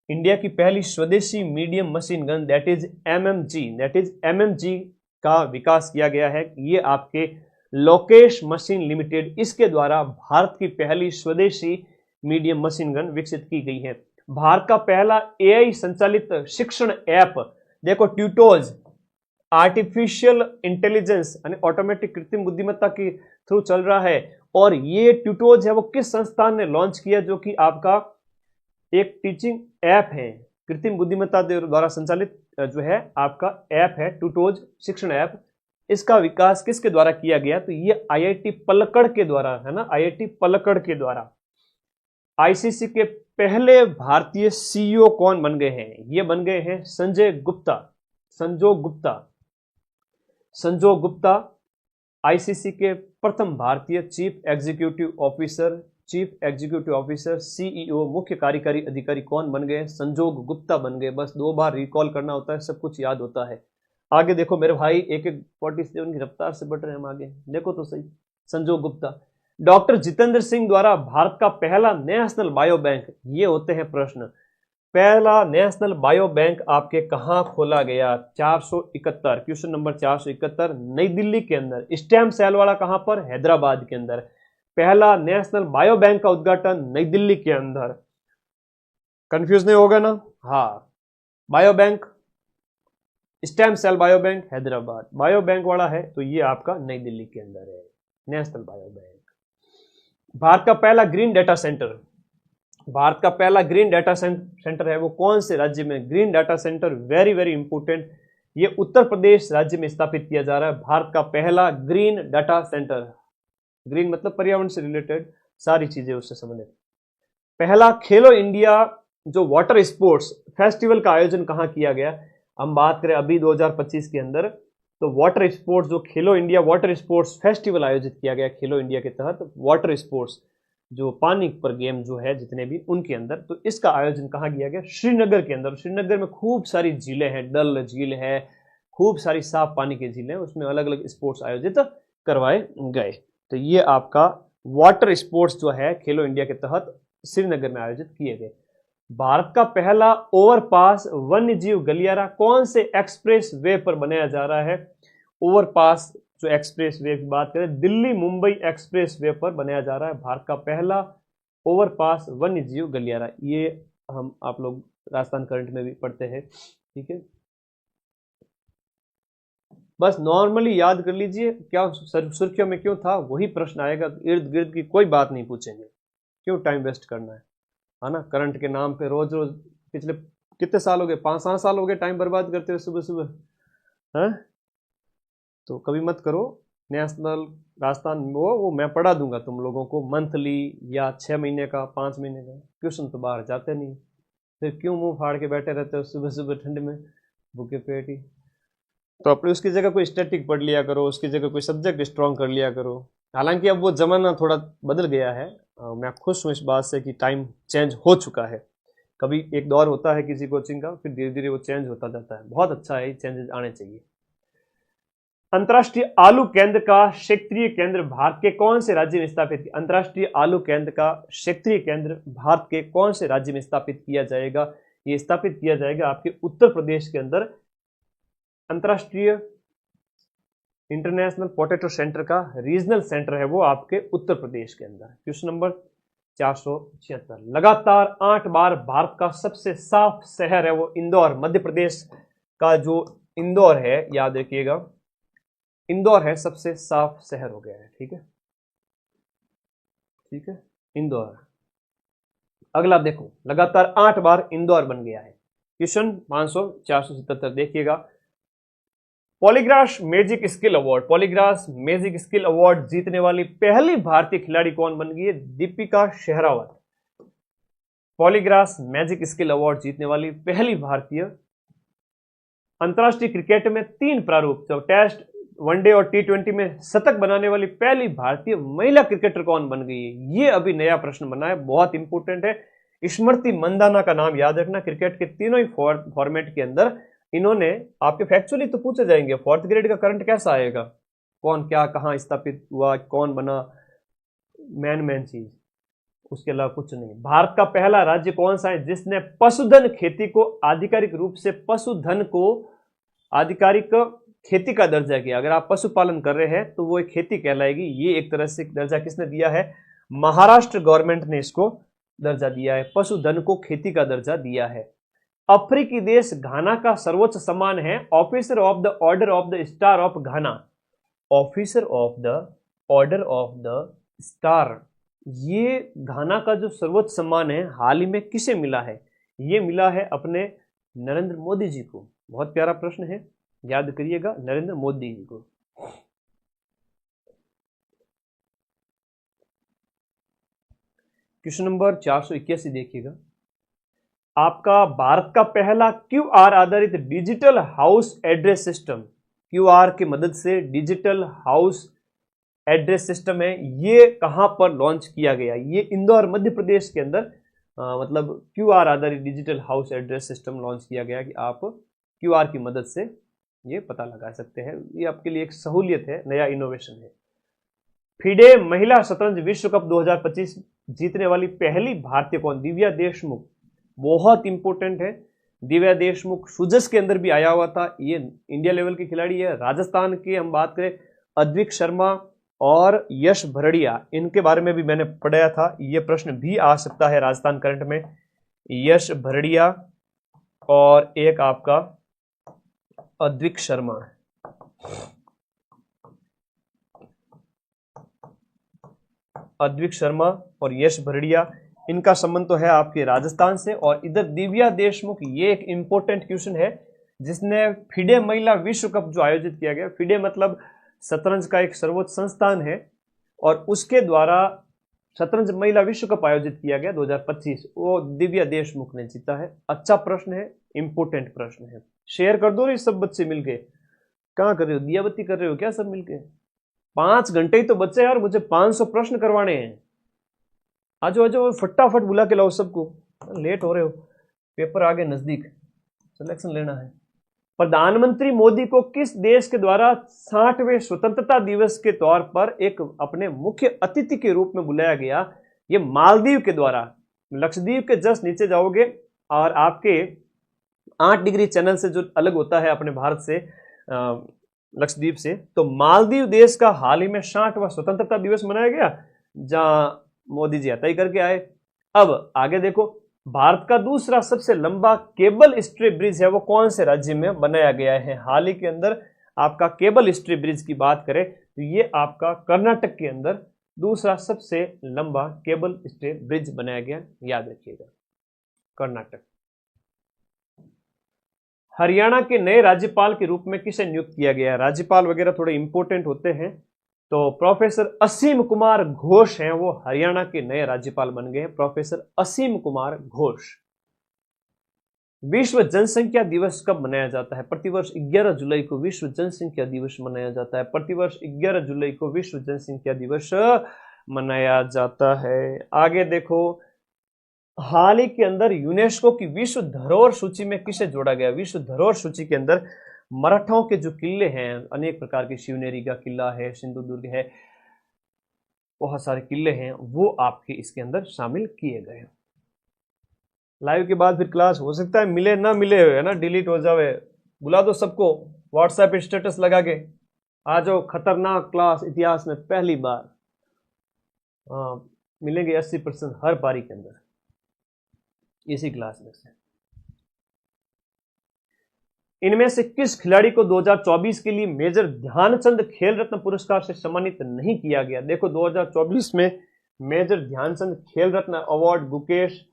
इंडिया की पहली स्वदेशी medium machine gun that is MMG का विकास किया गया है? ये आपके लोकेश मशीन लिमिटेड, इसके द्वारा भारत की पहली स्वदेशी मीडियम मशीन गन विकसित की गई है। भारत का पहला एआई संचालित शिक्षण ऐप देखो ट्यूटोज, आर्टिफिशियल इंटेलिजेंस यानी ऑटोमेटिक कृत्रिम बुद्धिमत्ता के थ्रू चल रहा है, और ये ट्यूटोज है वो किस संस्थान ने लॉन्च किया, जो कि आपका एक टीचिंग ऐप है, कृत्रिम बुद्धिमत्ता द्वारा संचालित जो है आपका ऐप है ट्यूटोज शिक्षण ऐप। इसका विकास किसके द्वारा किया गया? तो ये आईआईटी पलक्कड़ के द्वारा है ना, आईआईटी पलक्कड़ के द्वारा। आईसीसी के पहले भारतीय सीईओ कौन बन गए हैं? ये बन गए हैं संजोग गुप्ता आईसीसी के प्रथम भारतीय चीफ एग्जीक्यूटिव ऑफिसर सीईओ मुख्य कार्यकारी अधिकारी कौन बन गए? संजोग गुप्ता बन गए। बस 2 बार रिकॉल करना होता है, सब कुछ याद होता है। आगे देखो मेरे भाई, 1-1-47 की रफ्तार से बढ़ रहे हैं हम आगे, देखो तो सही। संजोग गुप्ता। डॉक्टर जितेंद्र सिंह द्वारा भारत का पहला नेशनल बायो बैंक, ये होते हैं प्रश्न। पहला नेशनल बायो बैंक आपके कहां खोला गया? 471, क्वेश्चन नंबर 471, नई दिल्ली के अंदर। स्टेम सेल वाला कहां पर? हैदराबाद के अंदर। पहला नेशनल बायो बैंक का उद्घाटन नई दिल्ली के अंदर। कंफ्यूज नहीं होगा ना? हाँ, bio bank, stem cell bio bank Hyderabad, bio bank वाला है तो ये आपका नई दिल्ली के अंदर है, नेशनल बायो बैंक। भारत का पहला ग्रीन डाटा सेंटर है वो कौन से राज्य में? Green data centre very very important, ये उत्तर प्रदेश राज्य में स्थापित किया जा रहा है। भारत का पहला ग्रीन डाटा सेंटर, ग्रीन मतलब पर्यावरण से रिलेटेड सारी चीजें उससे संबंधित। पहला खेलो इंडिया जो वाटर स्पोर्ट्स फेस्टिवल का आयोजन कहां किया गया? हम बात करें अभी 2025 के अंदर, तो वाटर स्पोर्ट्स जो खेलो इंडिया वाटर स्पोर्ट्स फेस्टिवल आयोजित किया गया खेलो इंडिया के तहत, वाटर स्पोर्ट्स जो पानी पर गेम जो है जितने भी उनके अंदर, तो इसका आयोजन कहाँ किया गया? श्रीनगर के अंदर। श्रीनगर में खूब सारी झीलें हैं, डल झील है, खूब सारी साफ पानी की झीलें, उसमें अलग अलग स्पोर्ट्स आयोजित करवाए गए। तो ये आपका वाटर स्पोर्ट्स जो है खेलो इंडिया के तहत श्रीनगर में आयोजित किए गए। भारत का पहला ओवरपास वन्यजीव गलियारा कौन से एक्सप्रेस वे पर बनाया जा रहा है? ओवरपास जो एक्सप्रेस वे की बात करें, दिल्ली मुंबई एक्सप्रेस वे पर बनाया जा रहा है भारत का पहला ओवरपास वन्यजीव गलियारा। ये हम आप लोग राजस्थान करंट में भी पढ़ते हैं, ठीक है। बस नॉर्मली याद कर लीजिए, क्या सुर्खियों में क्यों था वही प्रश्न आएगा, इर्द गिर्द की कोई बात नहीं पूछेंगे, क्यों टाइम वेस्ट करना है ना। करंट के नाम पे रोज रोज, पिछले कितने साल हो गए, 5-7 साल हो गए टाइम बर्बाद करते हुए सुबह सुबह, हैं? तो कभी मत करो। नेशनल राजस्थान वो मैं पढ़ा दूंगा तुम लोगों को, मंथली या 6 महीने का 5 महीने का क्वेश्चन तो बाहर जाते नहीं, फिर क्यों मुंह फाड़ के बैठे रहते हो सुबह सुबह ठंड में भूखे पेट ही। तो अपने उसकी जगह कोई स्टैटिक पढ़ लिया करो, उसकी जगह कोई सब्जेक्ट स्ट्रॉन्ग कर लिया करो। हालांकि अब वो जमाना थोड़ा बदल गया है, मैं खुश हूँ इस बात से कि टाइम चेंज हो चुका है। कभी एक दौर होता है किसी कोचिंग का, फिर धीरे धीरे वो चेंज होता जाता है, बहुत अच्छा है, चेंजेस आने चाहिए। अंतर्राष्ट्रीय आलू केंद्र का क्षेत्रीय केंद्र भारत के कौन से राज्य में स्थापित किया? अंतर्राष्ट्रीय आलू केंद्र का क्षेत्रीय केंद्र भारत के कौन से राज्य में स्थापित किया जाएगा? ये स्थापित किया जाएगा आपके उत्तर प्रदेश के अंदर। अंतर्राष्ट्रीय इंटरनेशनल पोटैटो सेंटर का रीजनल सेंटर है वो आपके उत्तर प्रदेश के अंदर। क्वेश्चन नंबर 476, लगातार 8 बार भारत का सबसे साफ शहर है वो इंदौर। मध्य प्रदेश का जो इंदौर है, याद रखिएगा, इंदौर है सबसे साफ शहर हो गया है, ठीक है, ठीक है। इंदौर। अगला देखो, लगातार 8 बार इंदौर बन गया है। क्वेश्चन 500-477 देखिएगा। Polygraph magic skill award, polygraph magic skill award जीतने वाली पहली भारतीय खिलाड़ी कौन बन गई है? Deepika Sherawat. Polygraph magic skill award जीतने वाली पहली भारतीय। अंतरराष्ट्रीय क्रिकेट में 3 प्रारूप, तो टेस्ट, वनडे और T20 में शतक बनाने वाली पहली भारतीय महिला क्रिकेटर कौन बन गई है? ये अभी नया प्रश्न बना है, बहुत इंपोर्टेंट है। स्मृति मंदाना का नाम याद रखना। क्रिकेट के तीनों ही फॉर्मेट के अंदर इन्होंने, आपके फैक्चुअली तो पूछे जाएंगे, 4th ग्रेड का करंट कैसा आएगा, कौन क्या कहां स्थापित हुआ, कौन बना, मेन चीज, उसके अलावा कुछ नहीं। भारत का पहला राज्य कौन सा है जिसने पशुधन खेती को आधिकारिक रूप से, पशुधन को आधिकारिक खेती का दर्जा किया? अगर आप पशुपालन कर रहे हैं तो वो एक खेती कहलाएगी। ये एक तरह से दर्जा किसने दिया है? महाराष्ट्र गवर्नमेंट ने इसको दर्जा दिया है, पशुधन को खेती का दर्जा दिया है। अफ्रीकी देश घाना का सर्वोच्च सम्मान है officer of the order of the star of Ghana. Officer of the order of the star, ये घाना का जो सर्वोच्च सम्मान है हाल ही में किसे मिला है? ये मिला है अपने नरेंद्र मोदी जी को। बहुत प्यारा प्रश्न है, याद करिएगा, नरेंद्र मोदी जी को। क्वेश्चन नंबर 481 देखिएगा। आपका भारत का पहला QR आधारित digital house address system, QR की मदद से डिजिटल हाउस एड्रेस सिस्टम है, ये कहां पर लॉन्च किया गया? ये इंदौर मध्य प्रदेश के अंदर मतलब QR आधारित digital house address system launch किया गया कि आप QR की मदद से ये पता लगा सकते हैं। ये आपके लिए एक सहूलियत है, नया इनोवेशन है। फिडे महिला शतरंज विश्व कप 2025 जीतने वाली पहली भारतीय कौन? दिव्या देशमुख। बहुत इंपॉर्टेंट है, दिव्या देशमुख सुजस के अंदर भी आया हुआ था, ये इंडिया लेवल की खिलाड़ी है। राजस्थान की हम बात करें, अद्विक शर्मा और यश भरड़िया, इनके बारे में भी मैंने पढ़ाया था, ये प्रश्न भी आ सकता है राजस्थान करंट में। यश भरड़िया और एक आपका अद्विक शर्मा। अद्विक शर्मा और यश भरड़िया, इनका संबंध तो है आपके राजस्थान से। और इधर दिव्या देशमुख, ये एक इंपॉर्टेंट क्वेश्चन है जिसने फिडे महिला विश्व कप जो आयोजित किया गया, फिडे मतलब शतरंज का एक सर्वोच्च संस्थान है, और उसके द्वारा शतरंज महिला विश्व कप आयोजित किया गया 2025, वो दिव्या देशमुख ने जीता है। अच्छा प्रश्न है, इंपॉर्टेंट प्रश्न है। शेयर कर दो सब बच्चे मिलके। कहाँ कर रहे हो, दिया बत्ती कर रहे हो क्या सब मिलके? 5 घंटे ही तो बच्चे यार, मुझे 500 प्रश्न करवाने हैं। आजो आजो फटाफट बुला के लाओ सबको, लेट हो रहे हो, पेपर आगे नजदीक, सिलेक्शन लेना है। प्रधानमंत्री मोदी को किस देश के द्वारा 60वें स्वतंत्रता दिवस के तौर पर एक अपने मुख्य अतिथि के रूप में बुलाया गया? ये मालदीव के द्वारा। लक्षद्वीप के जस्ट नीचे जाओगे और आपके 8 डिग्री चैनल से जो अलग होता है अपने भारत से, लक्षद्वीप से, तो मालदीव देश का हाल ही में 60वां स्वतंत्रता दिवस मनाया गया, जहां मोदी जी तय करके आए। अब आगे देखो, भारत का दूसरा सबसे लंबा केबल स्ट्रे ब्रिज है, वो कौन से राज्य में बनाया गया है? हाल ही के अंदर आपका केबल स्ट्रे ब्रिज की बात करें तो ये आपका कर्नाटक के अंदर दूसरा सबसे लंबा केबल स्ट्रे ब्रिज बनाया गया, याद रखिएगा, कर्नाटक। हरियाणा के नए राज्यपाल के रूप में किसे नियुक्त किया गया है? राज्यपाल वगैरह थोड़े इंपॉर्टेंट होते हैं, तो प्रोफेसर असीम कुमार घोष हैं, वो हरियाणा के नए राज्यपाल बन गए हैं, प्रोफेसर असीम कुमार घोष। विश्व जनसंख्या दिवस कब मनाया जाता है? प्रतिवर्ष 11 जुलाई को विश्व जनसंख्या दिवस मनाया जाता है। प्रतिवर्ष 11 जुलाई को विश्व जनसंख्या दिवस मनाया जाता है। आगे देखो, हाल ही के अंदर यूनेस्को की विश्व धरोहर सूची में किसे जोड़ा गया? विश्व धरोहर सूची के अंदर मराठाओं के जो किले हैं, अनेक प्रकार के, शिवनेरी का किला है, सिंधु दुर्ग है, बहुत सारे किले हैं, वो आपके इसके अंदर शामिल किए गए। लाइव के बाद फिर क्लास हो सकता है मिले ना मिले, है ना, डिलीट हो जावे, बुला दो सबको, व्हाट्सएप स्टेटस लगा के आ जाओ, खतरनाक क्लास इतिहास में पहली बार। मिलेंगे 80% हर पारी के अंदर इसी क्लास में से। इनमें से किस खिलाड़ी को 2024 के लिए मेजर ध्यानचंद खेल रत्न पुरस्कार से सम्मानित नहीं किया गया? देखो 2024 में मेजर ध्यानचंद खेल रत्न अवार्ड गुकेश,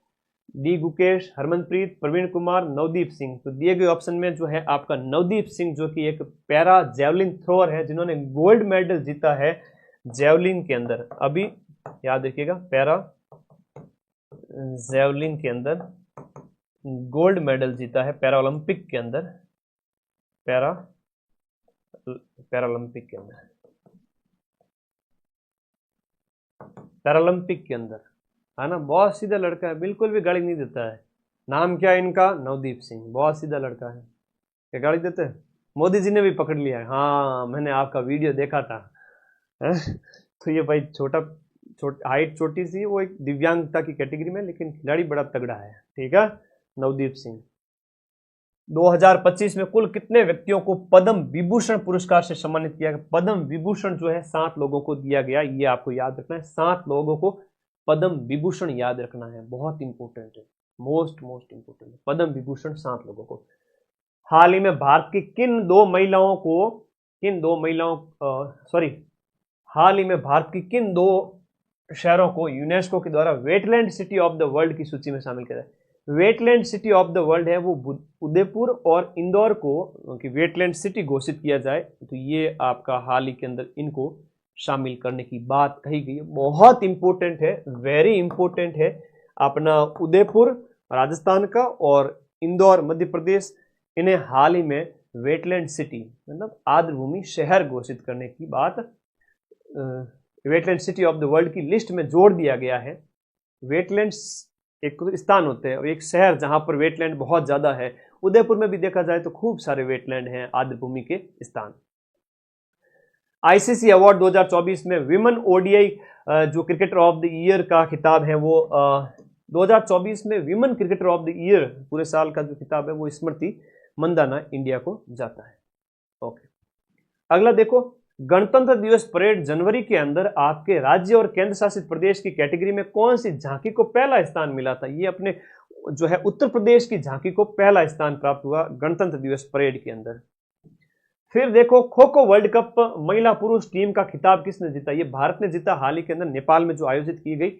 गुकेश, हरमनप्रीत, प्रवीण कुमार, नवदीप सिंह। तो दिए गए ऑप्शन में जो है आपका नवदीप सिंह, जो कि एक पैरा जेवलिन थ्रोअर है, जिन्होंने गोल्ड मेडल जीता है जेवलिन के अंदर। अभी याद रखिएगा, पैरा जेवलिन के अंदर गोल्ड मेडल जीता है, पैरा ओलंपिक के अंदर, पैरालंपिक के अंदर, पैरालंपिक के अंदर, है ना। बहुत सीधा लड़का है, बिल्कुल भी गाली नहीं देता है। नाम क्या है इनका? नवदीप सिंह। बहुत सीधा लड़का है, क्या गाली देते हैं? मोदी जी ने भी पकड़ लिया है। हाँ, मैंने आपका वीडियो देखा था। तो ये भाई हाइट छोटी सी, वो एक दिव्यांगता की कैटेगरी में, लेकिन खिलाड़ी बड़ा तगड़ा है। ठीक है, नवदीप सिंह। 2025 में कुल कितने व्यक्तियों को पद्म विभूषण पुरस्कार से सम्मानित किया गया? पद्म विभूषण जो है 7 लोगों को दिया गया, ये आपको याद रखना है। 7 लोगों को पद्म विभूषण याद रखना है, बहुत इंपॉर्टेंट है, मोस्ट इंपॉर्टेंट है। पद्म विभूषण 7 लोगों को। हाल ही में भारत की हाल ही में भारत की किन 2 शहरों को यूनेस्को के द्वारा wetland city of the world की सूची में शामिल किया जाए? Wetland city of the world है वो उदयपुर और इंदौर को कि वेटलैंड सिटी घोषित किया जाए, तो ये आपका हाल ही के अंदर इनको शामिल करने की बात कही गई है। बहुत इंपॉर्टेंट है, वेरी इंपॉर्टेंट है। अपना उदयपुर राजस्थान का और इंदौर मध्य प्रदेश, इन्हें हाल ही में वेटलैंड सिटी मतलब आर्द्रभूमि शहर घोषित करने की बात wetland city of the world की लिस्ट में जोड़ दिया गया है। वेटलैंड्स एक स्थान होते हैं और एक शहर जहां पर वेटलैंड बहुत ज्यादा है। उदयपुर में भी देखा जाए तो खूब सारे वेटलैंड हैं, आर्द्रभूमि के स्थान। आईसीसी अवार्ड 2024 में विमेन ओडीआई जो क्रिकेटर ऑफ द ईयर का खिताब है, वो 2024 में women cricketer of the year पूरे साल का जो खिताब है वो स्मृति मंदाना इंडिया को जाता है। ओके, अगला देखो, गणतंत्र दिवस परेड जनवरी के अंदर आपके राज्य और केंद्र शासित प्रदेश की कैटेगरी में कौन सी झांकी को पहला स्थान मिला था? ये अपने जो है उत्तर प्रदेश की झांकी को पहला स्थान प्राप्त हुआ गणतंत्र दिवस परेड के अंदर। फिर देखो, खो खो वर्ल्ड कप महिला पुरुष टीम का खिताब किसने जीता? ये भारत ने जीता, हाल ही के अंदर नेपाल में जो आयोजित की गई।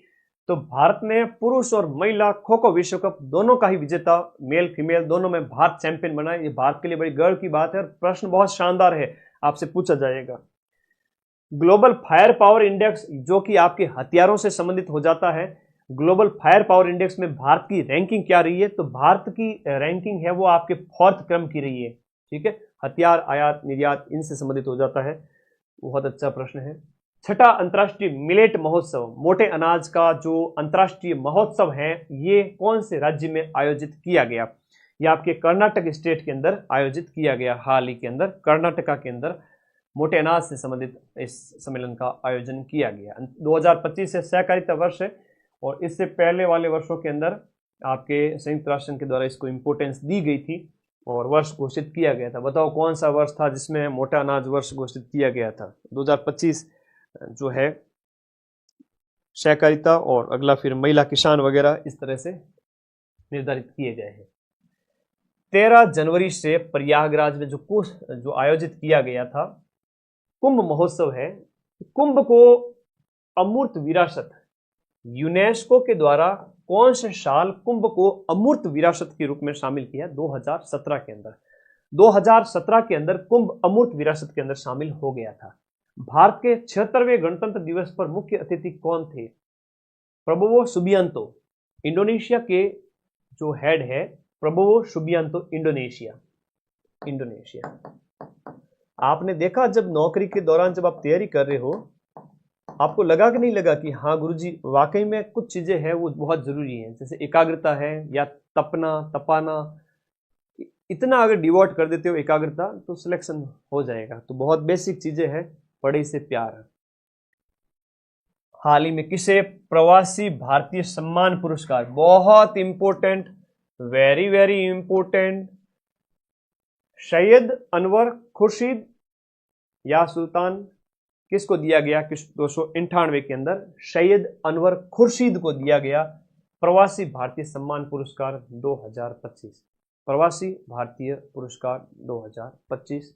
तो भारत ने पुरुष और महिला खो खो विश्व कप दोनों का ही विजेता, मेल फीमेल दोनों में भारत चैंपियन बना। ये भारत के लिए बड़ी गर्व की बात है और प्रश्न बहुत शानदार है, आपसे पूछा जाएगा। ग्लोबल फायर पावर इंडेक्स जो कि आपके हथियारों से संबंधित हो जाता है, ग्लोबल फायर पावर इंडेक्स में भारत की रैंकिंग क्या रही है? तो भारत की रैंकिंग है वो आपके 4th क्रम की रही है। ठीक है, हथियार आयात निर्यात इनसे संबंधित हो जाता है। बहुत अच्छा प्रश्न है। 6ठा अंतर्राष्ट्रीय मिलेट महोत्सव, मोटे अनाज का जो अंतर्राष्ट्रीय महोत्सव है, ये कौन से राज्य में आयोजित किया गया? ये आपके कर्नाटक स्टेट के अंदर आयोजित किया गया। हाल ही के अंदर कर्नाटका के अंदर मोटे अनाज से संबंधित इस सम्मेलन का आयोजन किया गया। 2025 से सहकारिता वर्ष है और इससे पहले वाले वर्षों के अंदर आपके संयुक्त राष्ट्र के द्वारा इसको इंपोर्टेंस दी गई थी और वर्ष घोषित किया गया था। बताओ कौन सा वर्ष था जिसमें मोटा अनाज वर्ष घोषित किया गया था? 2025 जो है सहकारिता और अगला फिर महिला किसान वगैरह इस तरह से निर्धारित किए गए हैं। 13 जनवरी से प्रयागराज में जो आयोजित किया गया था कुंभ महोत्सव है। कुंभ को अमूर्त विरासत, यूनेस्को के द्वारा कौन से साल कुंभ को अमूर्त विरासत के रूप में शामिल किया? 2017 के अंदर। 2017 के अंदर कुंभ अमूर्त विरासत के अंदर शामिल हो गया था। भारत के 76वें गणतंत्र दिवस पर मुख्य अतिथि कौन थे? प्रबोवो सुबियांतो, इंडोनेशिया के जो हेड है प्रबोवो सुबियांतो, इंडोनेशिया। आपने देखा जब नौकरी के दौरान जब आप तैयारी कर रहे हो, आपको लगा कि नहीं लगा कि हाँ गुरुजी वाकई में कुछ चीजें हैं वो बहुत जरूरी हैं, जैसे एकाग्रता है या तपाना, इतना अगर डिवोट कर देते हो एकाग्रता तो सिलेक्शन हो जाएगा। तो बहुत बेसिक चीजें हैं, पढ़ाई से प्यार। हाल ही में किसे प्रवासी भारतीय सम्मान पुरस्कार, बहुत important, very very important, Syed Anwar Khurshid या सुल्तान, किसको दिया गया? 298 के अंदर सैयद अनवर खुर्शीद को दिया गया प्रवासी भारतीय सम्मान पुरस्कार 2025। प्रवासी भारतीय पुरस्कार 2025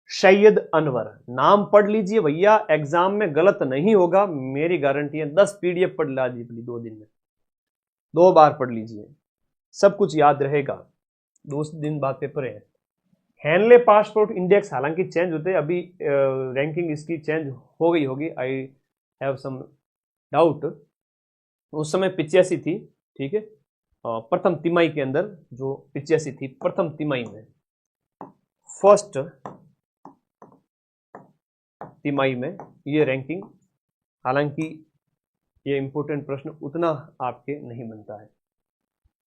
सैयद अनवर, नाम पढ़ लीजिए भैया, एग्जाम में गलत नहीं होगा, मेरी गारंटी है। 10 पीडीएफ पढ़ ला दीजिए 2 दिन में, 2 बार पढ़ लीजिए, सब कुछ याद रहेगा। 2 दिन बाद पेपर है। हैनले पासपोर्ट इंडेक्स हालांकि चेंज होते हैं, अभी रैंकिंग इसकी चेंज हो गई होगी, आई हैव सम डाउट। उस समय 85 थी, ठीक है, प्रथम तिमाही के अंदर जो 85 थी, प्रथम तिमाही में, फर्स्ट तिमाही में ये रैंकिंग। हालांकि ये इंपॉर्टेंट प्रश्न उतना आपके नहीं बनता है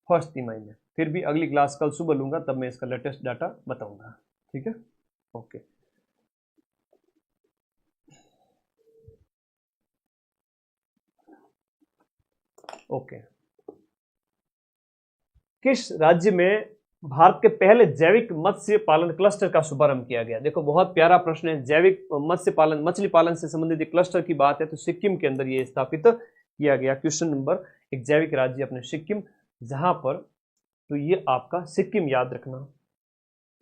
फर्स्ट तिमाही में, फिर भी अगली क्लास कल सुबह लूंगा, तब मैं इसका लेटेस्ट डाटा बताऊंगा, ठीक है। Okay, okay. किस राज्य में भारत के पहले जैविक मत्स्य पालन क्लस्टर का शुभारंभ किया गया? देखो बहुत प्यारा प्रश्न है। जैविक मत्स्य पालन, मछली पालन से संबंधित क्लस्टर की बात है तो सिक्किम के अंदर ये स्थापित किया गया। क्वेश्चन नंबर, एक जैविक राज्य अपने सिक्किम, जहां पर, तो ये आपका सिक्किम याद रखना।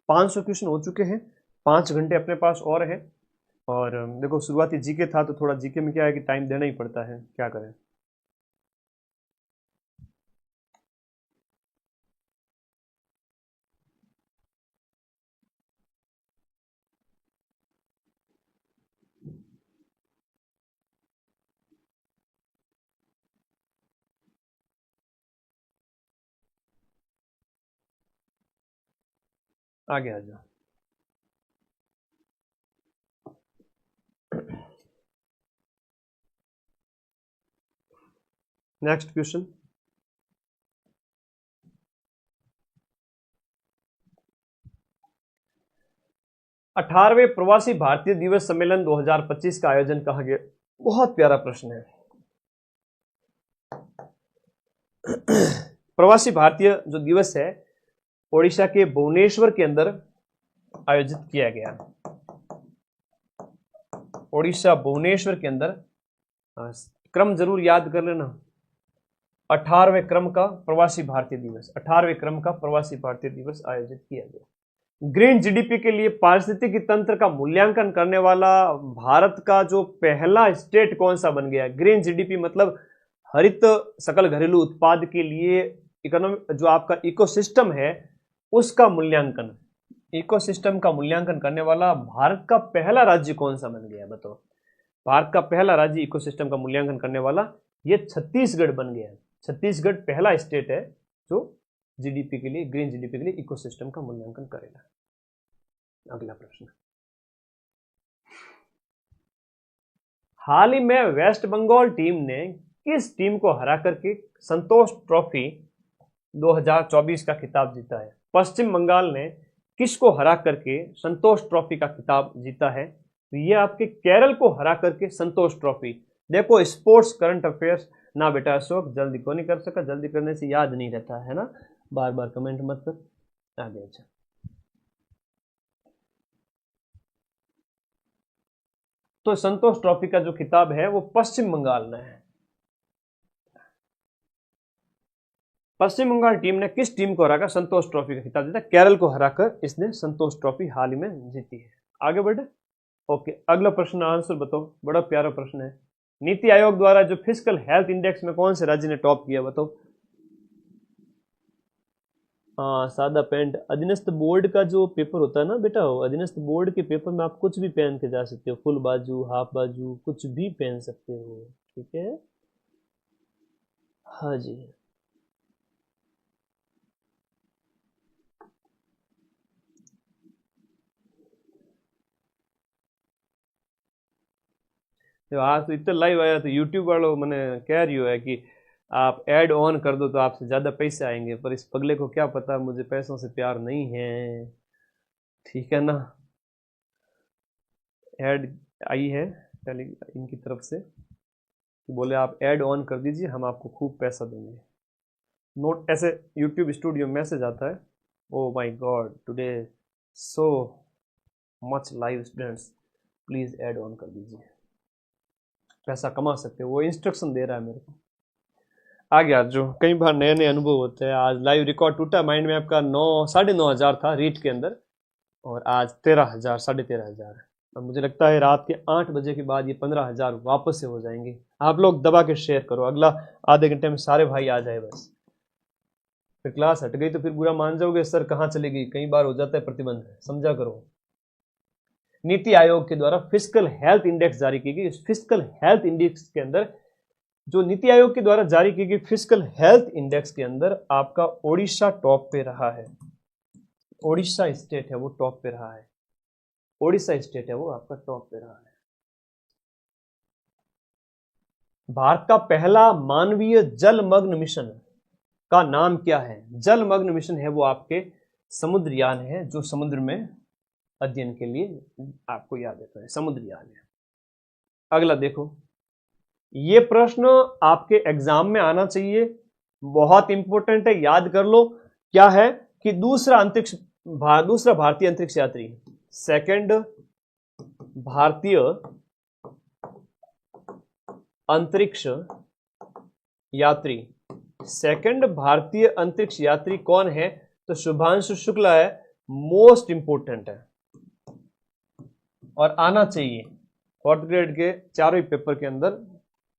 500 क्वेश्चन हो चुके हैं, 5 घंटे अपने पास और है। और देखो शुरुआती जीके था तो थोड़ा जीके में क्या है कि टाइम देना ही पड़ता है, क्या करें। आगे आ जाओ। नेक्स्ट क्वेश्चन, अठारहवें प्रवासी भारतीय दिवस सम्मेलन 2025 का आयोजन कहाँ गया? बहुत प्यारा प्रश्न है। प्रवासी भारतीय जो दिवस है ओडिशा के भुवनेश्वर के अंदर आयोजित किया गया। ओडिशा भुवनेश्वर के अंदर, क्रम जरूर याद कर लेना, 18वें क्रम का प्रवासी भारतीय दिवस, 18वें क्रम का प्रवासी भारतीय दिवस आयोजित किया गया। ग्रीन जीडीपी के लिए पारिस्थितिकी तंत्र का मूल्यांकन करने वाला भारत का जो पहला स्टेट कौन सा बन गया? ग्रीन जीडीपी मतलब हरित सकल घरेलू उत्पाद के लिए इकोनॉमी, जो आपका इकोसिस्टम है उसका मूल्यांकन, इकोसिस्टम का मूल्यांकन करने वाला भारत का पहला राज्य कौन सा बन गया? बताओ, भारत का पहला राज्य इकोसिस्टम का मूल्यांकन करने वाला, ये छत्तीसगढ़ बन गया। छत्तीसगढ़ पहला स्टेट है जो जीडीपी के लिए, ग्रीन जीडीपी के लिए इकोसिस्टम का मूल्यांकन करेगा। अगला प्रश्न, हाल ही में वेस्ट बंगाल टीम ने किस टीम को हरा करके संतोष ट्रॉफी 2024 का खिताब जीता है? पश्चिम बंगाल ने किसको हरा करके संतोष ट्रॉफी का खिताब जीता है? तो ये आपके केरल को हरा करके संतोष ट्रॉफी। देखो स्पोर्ट्स करंट अफेयर्स ना बेटा अशोक, जल्दी क्यों नहीं कर सका? जल्दी करने से याद नहीं रहता है ना, बार बार कमेंट मत कर। आगे अच्छा, तो संतोष ट्रॉफी का जो खिताब है वो पश्चिम बंगाल में है। पश्चिम बंगाल टीम ने किस टीम को हराकर संतोष ट्रॉफी का खिताब जीता? केरल को हराकर इसने संतोष ट्रॉफी हाल ही में जीती है। आगे बढ़े। ओके, अगला प्रश्न आंसर बताओ, बड़ा प्यारा प्रश्न है। नीति आयोग द्वारा जो फिजिकल हेल्थ इंडेक्स में कौन से राज्य ने टॉप किया? बताओ। हाँ, सादा पैंट। अधीनस्थ बोर्ड का जो पेपर होता है ना बेटा, हो अधीनस्थ बोर्ड के पेपर में आप कुछ भी पहन के जा सकते हो, फुल बाजू, हाफ बाजू, कुछ भी पहन सकते हो, ठीक है। हाँ जी, आज तो इतना लाइव आया तो यूट्यूब वालों मैंने कह रही है कि आप ऐड ऑन कर दो तो आपसे ज़्यादा पैसे आएंगे, पर इस पगले को क्या पता मुझे पैसों से प्यार नहीं है, ठीक है ना। ऐड आई है पहले इनकी तरफ से कि बोले आप ऐड ऑन कर दीजिए, हम आपको खूब पैसा देंगे। नोट ऐसे यूट्यूब स्टूडियो मैसेज आता है, oh my God today so much live students, please add on कर दीजिए, पैसा कमा सकते हो। वो इंस्ट्रक्शन दे रहा है मेरे को। आगे आज जो कई बार नए नए अनुभव होते हैं। आज लाइव रिकॉर्ड टूटा माइंड में आपका 9 साढ़े 9 हज़ार था रीट के अंदर, और आज 13,000 13,500 है। अब मुझे लगता है रात के 8 बजे के बाद ये 15,000 वापस से हो जाएंगे। आप लोग दबा के शेयर करो, अगला आधे घंटे में सारे भाई आ जाए बस। फिर क्लास हट गई तो फिर बुरा मान जाओगे सर कहाँ चली गई, कई बार हो जाता है प्रतिबंध, समझा करो। नीति आयोग के द्वारा फिजिकल हेल्थ इंडेक्स जारी की गई। इस फिजिकल हेल्थ इंडेक्स के अंदर, जो नीति आयोग के द्वारा जारी की गई फिजिकल हेल्थ इंडेक्स के अंदर आपका ओडिशा टॉप पे रहा है। ओडिशा स्टेट है वो टॉप पे रहा है। ओडिशा स्टेट है वो आपका टॉप पे रहा है। भारत का पहला मानवीय जलमग्न मिशन का नाम क्या है? जलमग्न मिशन है वो आपके समुद्रयान है, जो समुद्र में अध्ययन के लिए आपको याद रहता है, समुद्रयान है। अगला देखो, ये प्रश्न आपके एग्जाम में आना चाहिए, बहुत इंपॉर्टेंट है, याद कर लो। क्या है कि दूसरा भारतीय अंतरिक्ष यात्री, सेकंड भारतीय अंतरिक्ष यात्री, सेकंड भारतीय अंतरिक्ष यात्री कौन है? तो शुभांशु शुक्ला है, मोस्ट इंपोर्टेंट है और आना चाहिए। 4th ग्रेड के चारों ही पेपर के अंदर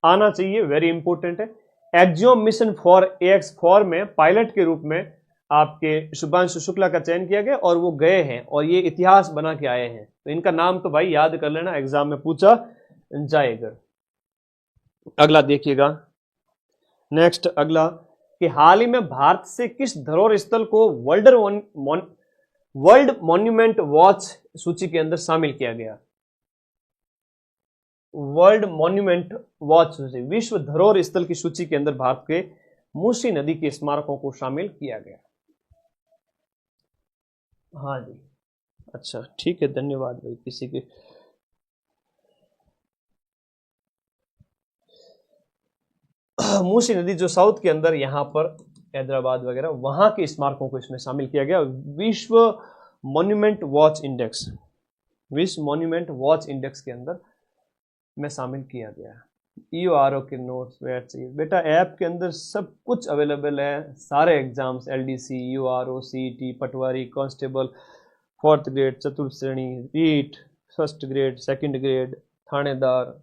आना चाहिए, वेरी इंपॉर्टेंट है। एक्जियोम मिशन फॉर AX4 में पायलट के रूप में आपके शुभांशु शुक्ला का चयन किया गया और वो गए हैं और ये इतिहास बना के आए हैं। तो इनका नाम तो भाई याद कर लेना, एग्जाम में पूछा जाएगा। अगला देखिएगा, नेक्स्ट अगला कि हाल ही में भारत से किस धरोहर स्थल को वर्ल्ड मॉन्यूमेंट वॉच सूची के अंदर शामिल किया गया? वर्ल्ड मॉन्यूमेंट वॉच सूची, विश्व धरोहर स्थल की सूची के अंदर भारत के मूसी नदी के स्मारकों को शामिल किया गया। हाँ जी, अच्छा ठीक है, धन्यवाद भाई। किसी के मूसी नदी जो साउथ के अंदर यहाँ पर हैदराबाद वगैरह वहां के स्मारकों को इसमें शामिल किया गया। विश्व मॉन्यूमेंट वॉच इंडेक्स, विश्व मॉन्यूमेंट वॉच इंडेक्स के अंदर में शामिल किया गया। EORO के नोट्स वेट चाहिए बेटा, ऐप के अंदर सब कुछ अवेलेबल है, सारे एग्जाम्स LDC, EORO, CET, पटवारी, कांस्टेबल, 4th ग्रेड, चतुर्थ श्रेणी, REET, 1st grade, 2nd grade, थानेदार,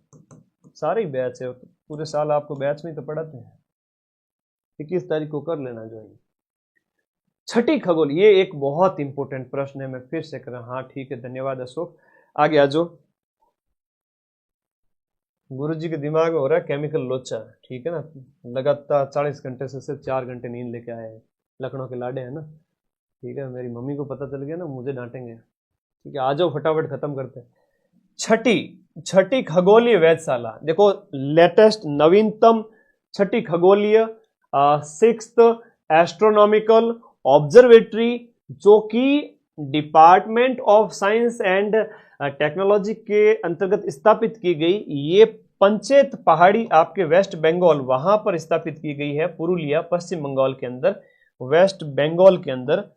सारे बैच है। पूरे साल आपको बैच में तो पढ़ाते हैं। 21 तारीख को कर लेना ज्वाइन। छठी खगोल, ये एक बहुत इंपॉर्टेंट प्रश्न है, मैं फिर से कर रहा हूं। हाँ ठीक है, धन्यवाद अशोक। आगे आ जाओ। गुरुजी के दिमाग में हो रहा है केमिकल लोचा, ठीक है ना, लगातार 40 घंटे से सिर्फ 4 घंटे नींद लेके आए हैं, लखनऊ के लाडे हैं ना, ठीक है। मेरी मम्मी को पता चल गया ना, मुझे डांटेंगे, ठीक है। आ जाओ फटाफट खत्म करते हैं। छठी खगोलीय वेधशाला, देखो लेटेस्ट नवीनतम छठी खगोलीय 6th एस्ट्रोनॉमिकल ऑब्जर्वेटरी, जो कि department of science and technology के अंतर्गत स्थापित की गई। ये पंचेत पहाड़ी आपके वेस्ट बंगाल वहां पर स्थापित की गई है, पुरुलिया पश्चिम बंगाल के अंदर, वेस्ट बंगाल के अंदर।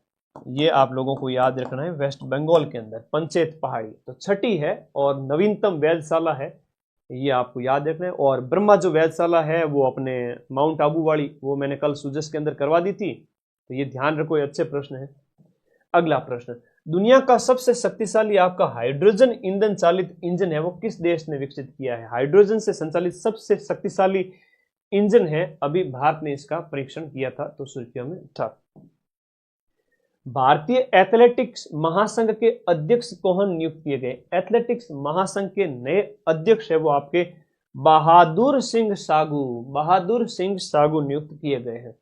ये आप लोगों को याद रखना है, वेस्ट बंगाल के अंदर पंचेत पहाड़ी। तो छठी है और नवीनतम वेधशाला है, ये आपको याद रखना है। और ब्रह्मा जो वेधशाला है वो अपने माउंट आबू वाली, वो मैंने कल सूजस के अंदर करवा दी थी, तो ये ध्यान रखो, ये अच्छे प्रश्न है। अगला प्रश्न, दुनिया का सबसे शक्तिशाली आपका हाइड्रोजन ईंधन चालित इंजन है वो किस देश ने विकसित किया है? हाइड्रोजन से संचालित सबसे शक्तिशाली इंजन है, अभी भारत ने इसका परीक्षण किया था, तो सुर्खियों में था। भारतीय एथलेटिक्स महासंघ के अध्यक्ष कौन नियुक्त किए गए? एथलेटिक्स महासंघ के नए अध्यक्ष है वो आपके बहादुर सिंह सागू, बहादुर सिंह सागू नियुक्त किए गए हैं।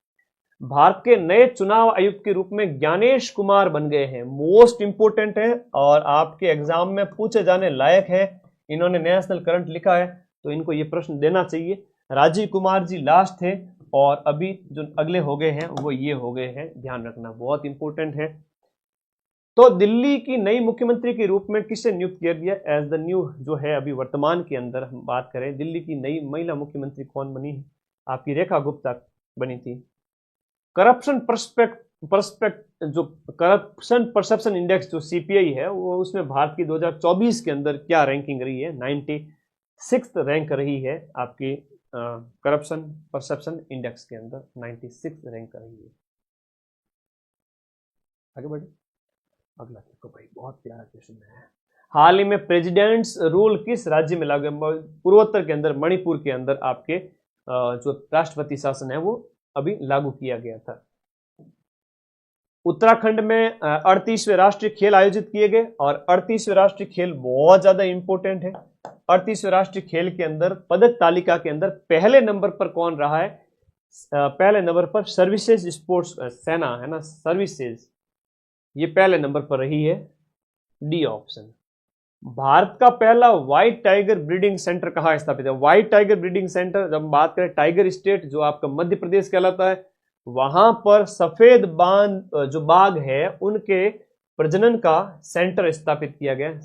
भारत के नए चुनाव आयुक्त के रूप में ज्ञानेश कुमार बन गए हैं, मोस्ट इंपोर्टेंट है और आपके एग्जाम में पूछे जाने लायक है। इन्होंने नेशनल करंट लिखा है तो इनको ये प्रश्न देना चाहिए। राजीव कुमार जी लास्ट थे और अभी जो अगले हो गए हैं वो ये हो गए हैं, ध्यान रखना, बहुत इंपॉर्टेंट है। तो दिल्ली की नई मुख्यमंत्री के रूप में किसे नियुक्त किया गया? एज द न्यू जो है अभी वर्तमान के अंदर हम बात करें, दिल्ली की नई महिला मुख्यमंत्री कौन बनी है? आपकी रेखा गुप्ता बनी थी। करप्शन जो करप्शन परसेप्शन इंडेक्स जो CPI है वो, उसमें भारत की 2024 के अंदर क्या रैंकिंग रही है? 96th रैंक रही है आपकी करप्शन परसेप्शन इंडेक्स के अंदर, 96th रैंक रही है। आगे बढ़े। अगला देखो भाई, बहुत प्यारा क्वेश्चन है। हाल ही में प्रेसिडेंट्स रूल किस राज्य में लागू है? पूर्वोत्तर के अंदर, मणिपुर के अंदर आपके जो राष्ट्रपति शासन है वो अभी लागू किया गया था। उत्तराखंड में 38वें राष्ट्रीय खेल आयोजित किए गए, और 38वें राष्ट्रीय खेल बहुत ज्यादा इंपॉर्टेंट है। 38वें राष्ट्रीय खेल के अंदर पदक तालिका के अंदर पहले नंबर पर कौन रहा है? पहले नंबर पर सर्विसेज स्पोर्ट्स, सेना है ना, सर्विसेज, ये पहले नंबर पर रही है, डी ऑप्शन। भारत का पहला व्हाइट टाइगर ब्रीडिंग सेंटर कहाँ स्थापित है? व्हाइट टाइगर ब्रीडिंग सेंटर, जब हम बात करें टाइगर स्टेट जो आपका मध्य प्रदेश कहलाता है, वहां पर सफेद बाघ जो बाघ है उनके प्रजनन का सेंटर स्थापित किया गया।